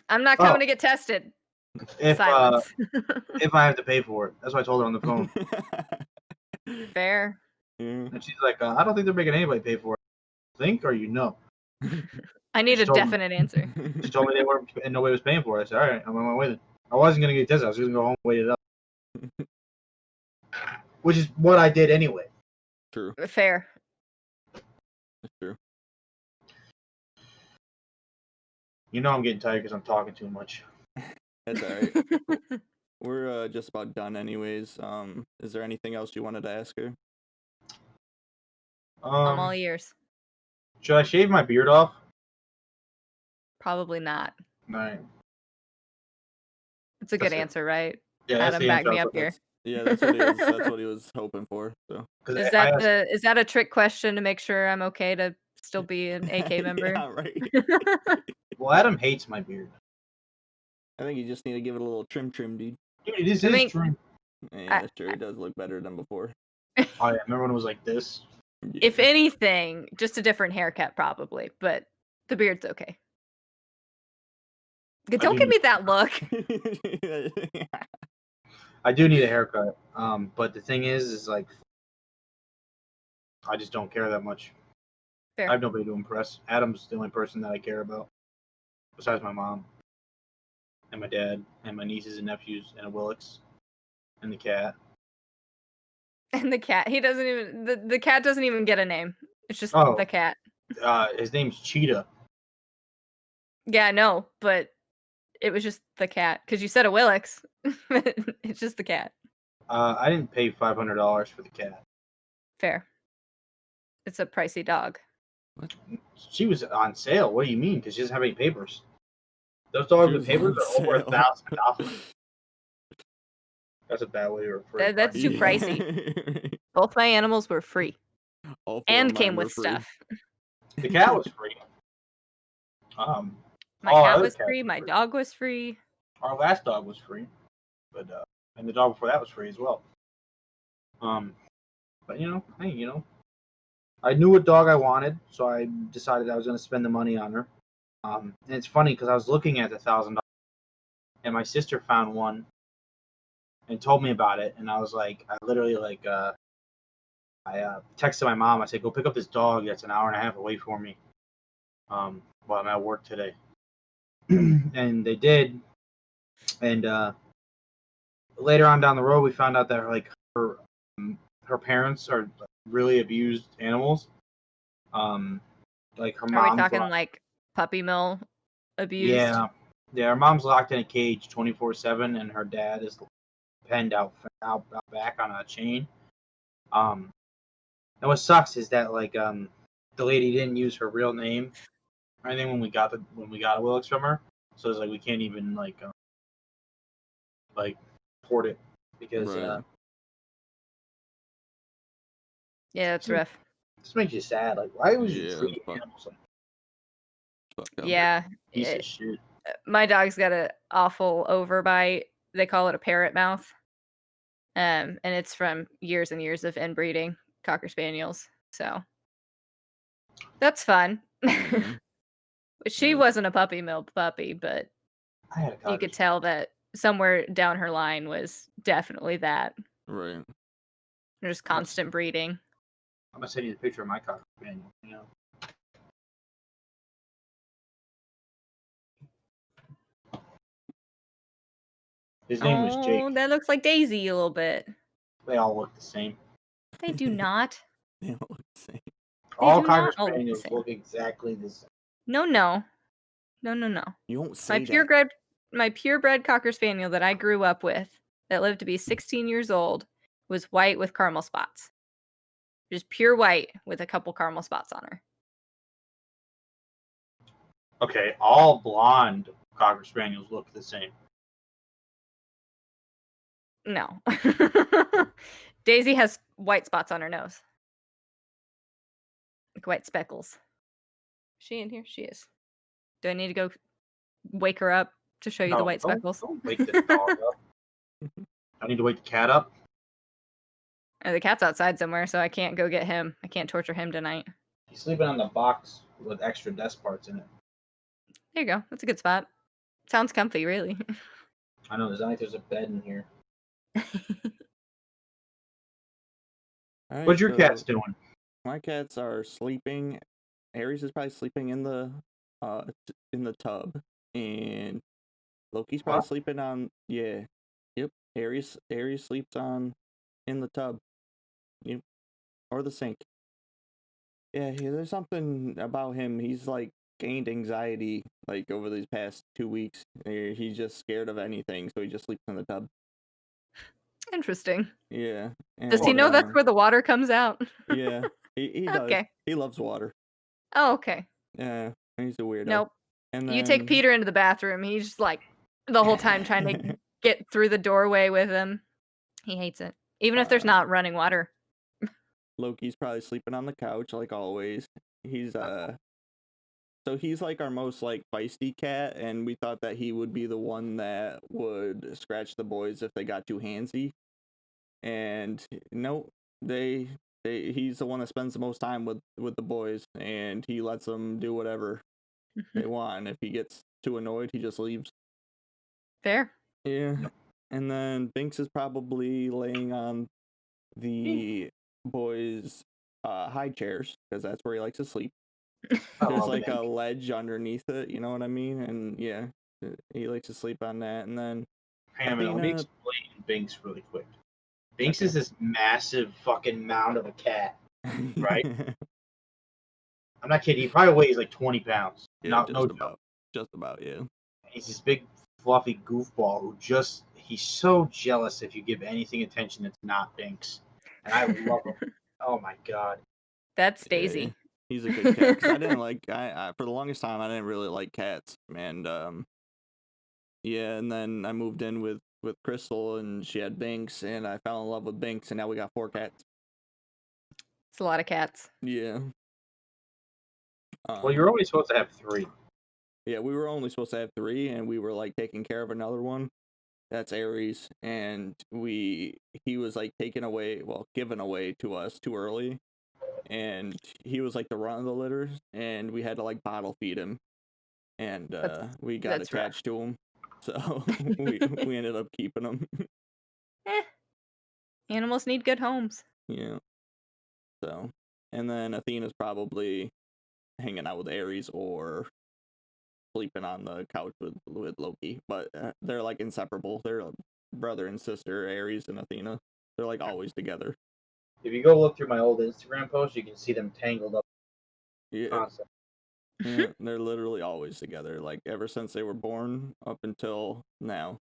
I'm not coming Oh. to get tested. If Silence. if I have to pay for it. That's what I told her on the phone. Fair. Yeah. And she's like, I don't think they're making anybody pay for it. Think or you know? I need a Just told me. definite answer. She told me they weren't, and nobody was paying for it. I said, all right, I'm on my way then. I wasn't going to get tested. I was just going to go home and wait it up. Which is what I did anyway. True. Fair. That's true. You know I'm getting tired because I'm talking too much. That's all right. We're just about done anyways. Is there anything else you wanted to ask her? I'm all ears. Should I shave my beard off? Probably not. Right. It's a good answer, right? Yeah, that's Adam, the back answer. me up here. Yeah, that's what he was. That's what he was hoping for. So. Is that a trick question to make sure I'm okay to still be an AK member? Yeah, right. Well, Adam hates my beard. I think you just need to give it a little trim, dude. Dude, this is trim. Yeah, sure. It does look better than before. Oh yeah, remember when it was like this? Yeah. If anything, just a different haircut probably, but the beard's okay. Don't give me that look. I do need a haircut. But the thing is like I just don't care that much. Fair. I have nobody to impress. Adam's the only person that I care about, besides my mom, and my dad, and my nieces and nephews, and a Willix, and the cat. And the cat, he doesn't even the cat doesn't even get a name. It's just Oh. the cat. His name's Cheetah. Yeah, no, but it was just the cat because you said a Willix. It's just the cat. I didn't pay $500 for the cat. Fair. It's a pricey dog. What? She was on sale. What do you mean? Because she doesn't have any papers. Those dogs with papers are over $1,000. That's a bad way to refer to it. That's too pricey. Both my animals were free. All four And of mine came were with free. stuff. The cat was free. My cat was free. My dog was free. Our last dog was free, but and the dog before that was free as well. But hey, I knew what dog I wanted, so I decided I was going to spend the money on her. And it's funny because I was looking at the $1,000, and my sister found one and told me about it, and I was like, I literally I texted my mom. I said, go pick up this dog that's an hour and a half away from me. While I'm at work today. And they did. And later on down the road, we found out that her parents are really abused animals. Like her mom. Are we talking like puppy mill abused? Yeah. Her mom's locked in a cage 24/7, and her dad is penned out back on a chain. And what sucks is that the lady didn't use her real name or anything when we got a Willix from her, so it's like we can't even report it because Right. Yeah, that's rough. this makes you sad. Like, why was you Yeah, treating fuck. animals like Fuck up. Yeah. piece of shit? My dog's got an awful overbite. They call it a parrot mouth. And it's from years and years of inbreeding Cocker Spaniels. So that's fun. Mhm. She wasn't a puppy mill puppy, but I had a you Cocker could tell that somewhere down her line was definitely that. Right. Just constant breeding. I'm gonna send you the picture of my Cocker Spaniel. His name was Jake. Oh, that looks like Daisy a little bit. They all look the same. They do not. They all look the same. All do Cocker not all look the Spaniels same. look exactly the same. No. You won't say My purebred Cocker Spaniel that I grew up with, that lived to be 16 years old, was white with caramel spots. Just pure white with a couple caramel spots on her. Okay, all blonde Cocker Spaniels look the same. No. Daisy has white spots on her nose. Like white speckles. Is she in here? She is. Do I need to go wake her up to show you the white speckles? Don't wake the dog up. I need to wake the cat up. The cat's outside somewhere, so I can't go get him. I can't torture him tonight. He's sleeping on the box with extra desk parts in it. There you go. That's a good spot. Sounds comfy, really. I know, there's a bed in here. All right, What's your so cats doing? My cats are sleeping. Aries is probably sleeping in the tub, and Loki's probably What? sleeping on. Yeah, yep. Aries sleeps in the tub. Yep. or the sink. Yeah, there's something about him. He's like gained anxiety like over these past 2 weeks. He's just scared of anything, so he just sleeps in the tub. Interesting. Yeah, Does he and know that's where the water comes out? yeah, he does. Okay. He loves water. Oh, okay. Yeah, he's a weirdo. Nope. And You take then Peter into the bathroom. He's just like the whole time trying to get through the doorway with him. He hates it, even if there's not running water. Loki's probably sleeping on the couch like always. He's So he's like our most like feisty cat, and we thought that he would be the one that would scratch the boys if they got too handsy. And no, he's the one that spends the most time with the boys, and he lets them do whatever they want. And if he gets too annoyed, he just leaves. Fair. Yeah. And then Binks is probably laying on the boys' high chairs because that's where he likes to sleep. There's like a ledge underneath it, you know what I mean? And yeah, he likes to sleep on that. And then Hang on a minute, let me explain Binks really quick. Binks Okay. is this massive fucking mound of a cat, right? I'm not kidding. He probably weighs like 20 pounds. Yeah, No joke. just about, yeah. He's this big, fluffy goofball who he's so jealous if you give anything attention that's not Binks. And I love him. Oh my god. That's Daisy. Yeah, he's a good cat. 'Cause I didn't like, I for the longest time, I didn't really like cats. And yeah, and then I moved in with Crystal, and she had Binks, and I fell in love with Binks, and now we got 4 cats. It's a lot of cats. Yeah. Well, you're only supposed to have 3. Yeah, we were only supposed to have 3, and we were like taking care of another one. That's Aries, and he was like given away to us too early, and he was like the run of the litter, and we had to like bottle feed him, and we got attached to him, so we ended up keeping him. Animals need good homes. Yeah. So, and then Athena's probably hanging out with Aries or sleeping on the couch with Loki, but they're like inseparable. They're brother and sister, Aries and Athena. They're like always together. If you go look through my old Instagram posts, you can see them tangled up. Yeah. Constantly. Yeah, they're literally always together, like ever since they were born up until now.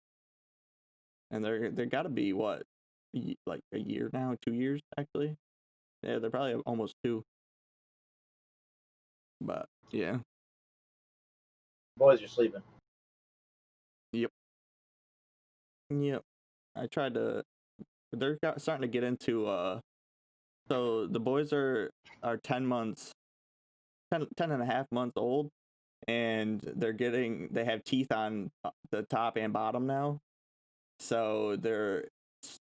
And they're gotta be what, like a year now, 2 years actually. Yeah, they're probably almost 2. But yeah. Boys are sleeping. Yep. I tried to. They're starting to get into. So the boys are 10 months, 10 and a half months old, and they have teeth on the top and bottom now. So they're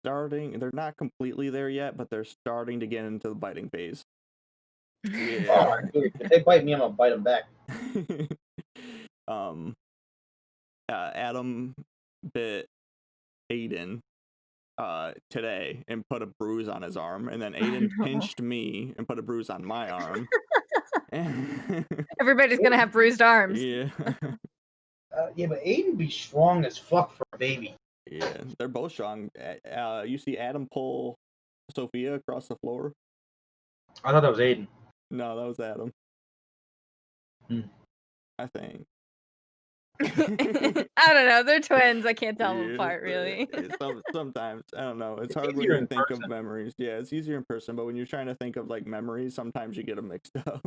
not completely there yet, but they're starting to get into the biting phase. Yeah. Oh, dude, if they bite me, I'm gonna bite them back. Adam bit Aiden today and put a bruise on his arm, and then Aiden pinched me and put a bruise on my arm. Everybody's gonna have bruised arms. Yeah. Yeah, but Aiden be strong as fuck for a baby. Yeah, they're both strong. You see Adam pull Sophia across the floor? I thought that was Aiden. No, that was Adam. I think. I don't know. They're twins. I can't tell them apart, really. Sometimes I don't know. It's hard when you think of memories. Yeah, it's easier in person, but when you're trying to think of like memories, sometimes you get them mixed up.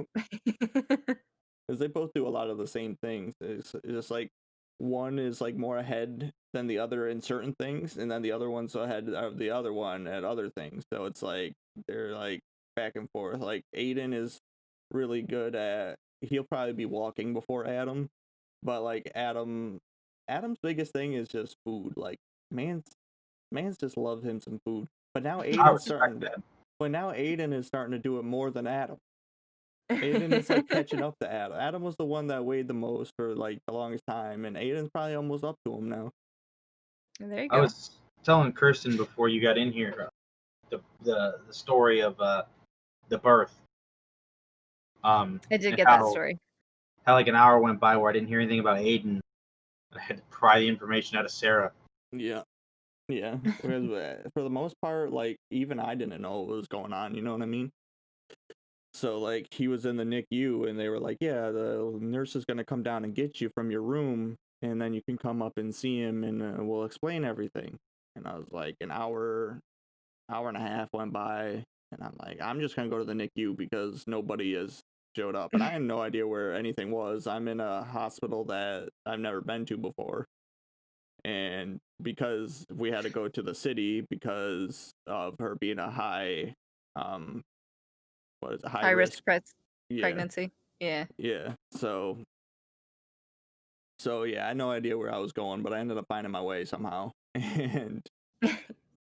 Because they both do a lot of the same things. It's just like one is like more ahead than the other in certain things, and then the other one's ahead of the other one at other things. So it's like they're like back and forth. Like Aiden is really good at. He'll probably be walking before Adam. But like Adam's biggest thing is just food. Like man's just love him some food. But now Aiden is starting to do it more than Adam. Aiden is like catching up to Adam. Adam was the one that weighed the most for like the longest time, and Aiden's probably almost up to him now. There you go. I was telling Kirsten before you got in here the story of the birth. I did get that story. How like an hour went by where I didn't hear anything about Aiden. I had to pry the information out of Sarah. Yeah. Whereas for the most part, like even I didn't know what was going on. You know what I mean? So like he was in the NICU and they were like, yeah, the nurse is gonna come down and get you from your room, and then you can come up and see him, and we'll explain everything. And I was like, an hour and a half went by, and I'm like, I'm just gonna go to the NICU because nobody has showed up, and I had no idea where anything was. I'm in a hospital that I've never been to before, and because we had to go to the city because of her being a high, what is it, high risk, yeah, pregnancy. Yeah. yeah. So yeah, I had no idea where I was going, but I ended up finding my way somehow, and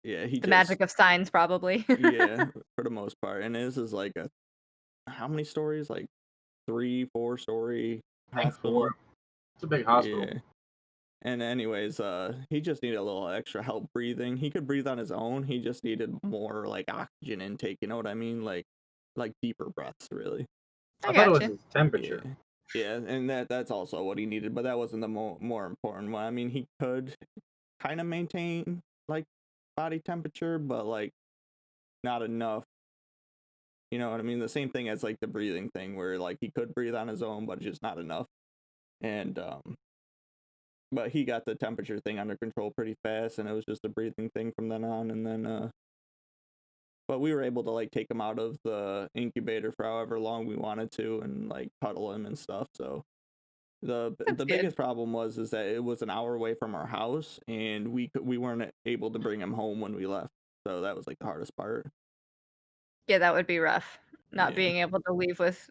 yeah, he The just magic of signs, probably. yeah, for the most part. And this is like a how many stories? Like 3-4 story I think hospital. 4. It's a big hospital. Yeah. And anyways, he just needed a little extra help breathing. He could breathe on his own. He just needed more like oxygen intake. You know what I mean? Like deeper breaths, really. I thought it was gotcha. his temperature. Yeah, and that's also what he needed, but that wasn't the more important one. I mean, he could kind of maintain like body temperature, but like not enough. You know what I mean? The same thing as like the breathing thing, where like he could breathe on his own, but just not enough. And but he got the temperature thing under control pretty fast, and it was just a breathing thing from then on. And then but we were able to like take him out of the incubator for however long we wanted to, and like cuddle him and stuff. So the biggest problem is that it was an hour away from our house, and we weren't able to bring him home when we left. So that was like the hardest part. Yeah, that would be rough. Not Yeah. being able to leave with.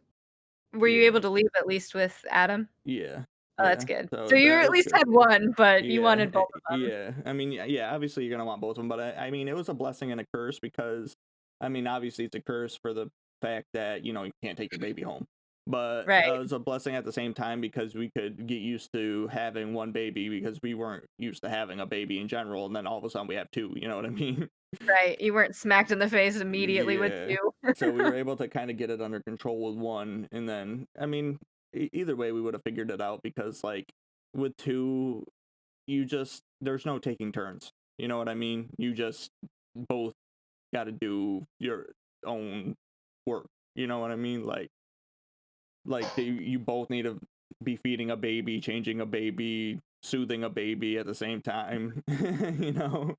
Were you able to leave at least with Adam? Yeah. Oh, that's Yeah. good. So So you that at was least good. had one, but you Yeah, wanted both of them. yeah. I mean, yeah, obviously you're gonna want both of them, but I mean, it was a blessing and a curse because, I mean, obviously it's a curse for the fact that, you know, you can't take your baby home. But it Right. was a blessing at the same time because we could get used to having one baby because we weren't used to having a baby in general, and then all of a sudden we have two, you know what I mean? Right. You weren't smacked in the face immediately with Yeah. two. So we were able to kind of get it under control with one, and then, I mean, either way we would have figured it out because, like, with two, there's no taking turns. You know what I mean? You just both got to do your own work. You know what I mean? You both need to be feeding a baby, changing a baby, soothing a baby at the same time. You know?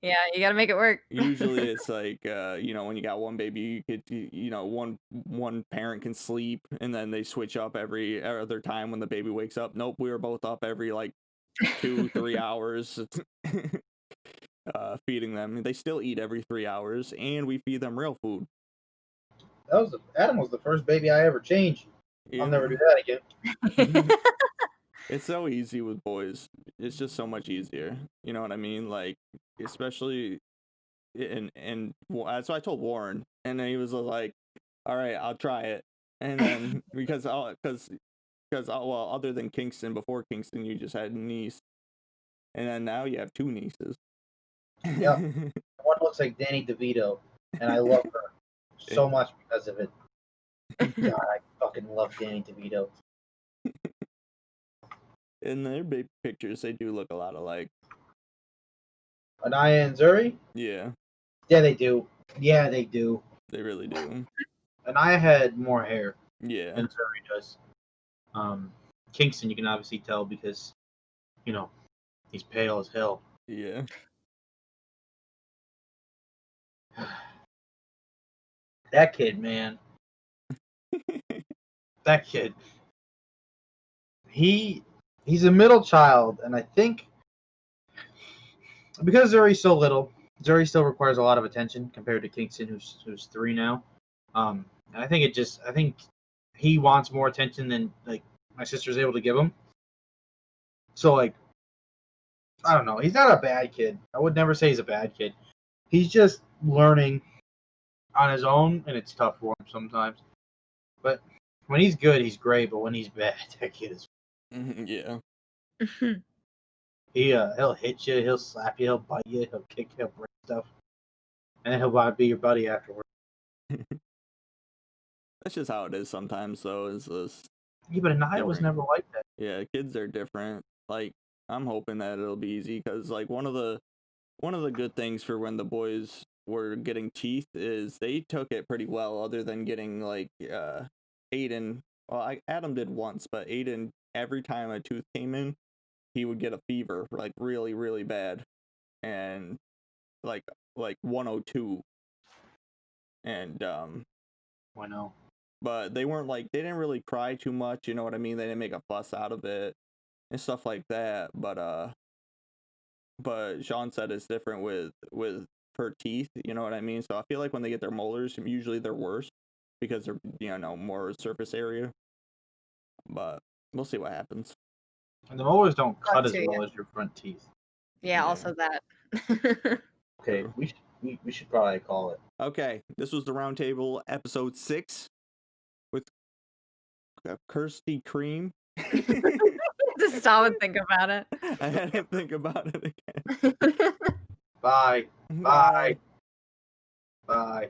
Yeah, you got to make it work. Usually it's like you know, when you got one baby, you could, you know, one parent can sleep and then they switch up every other time when the baby wakes up. Nope, we were both up every like 2-3 hours feeding them. They still eat every 3 hours, and we feed them real food. Adam was the first baby I ever changed. Yeah. I'll never do that again. It's so easy with boys. It's just so much easier. You know what I mean? Like, especially and so I told Warren, and then he was like, "All right, I'll try it." And then because well, other than Kingston, before Kingston, you just had a niece, and then now you have two nieces. Yeah, one looks like Danny DeVito, and I love her so much because of it. God, I fucking love Danny DeVito. In their baby pictures, they do look a lot alike. Anaya and Zuri? Yeah. Yeah, they do. Yeah, they do. They really do. Anaya had more hair. Yeah. Than Zuri does. Kingston, you can obviously tell because, you know, he's pale as hell. Yeah. That kid, man. That kid. He's a middle child, and I think because Zuri's so little, Zuri still requires a lot of attention compared to Kingston, who's 3 now. And I think he wants more attention than like my sister's able to give him. So like, I don't know. He's not a bad kid. I would never say he's a bad kid. He's just learning on his own, and it's tough for him sometimes. But when he's good, he's great. But when he's bad, that kid is. Yeah. He'll hit you, he'll slap you, he'll bite you, he'll kick you, he'll break stuff, and then he'll want to be your buddy afterwards. That's just how it is sometimes, though. Yeah, but Anaya was never like that. Yeah, kids are different. Like, I'm hoping that it'll be easy because, like, one of the good things for when the boys were getting teeth is they took it pretty well, other than getting like Aiden. Well, Adam did once, but Aiden, every time a tooth came in, he would get a fever, like really, really bad, and like 102, and I know. but they weren't like, they didn't really cry too much, you know what I mean? They didn't make a fuss out of it and stuff like that. But Sean said it's different with her teeth, you know what I mean? So I feel like when they get their molars, usually they're worse because they're, you know, more surface area. But we'll see what happens. And the molars don't cut as too, well as your front teeth. Yeah, Yeah. also that. Okay, True. we should probably call it. Okay, this was the Roundtable episode 6 with KirstyKream. Just stop and think about it. I had to think about it again. Bye. Bye. Bye.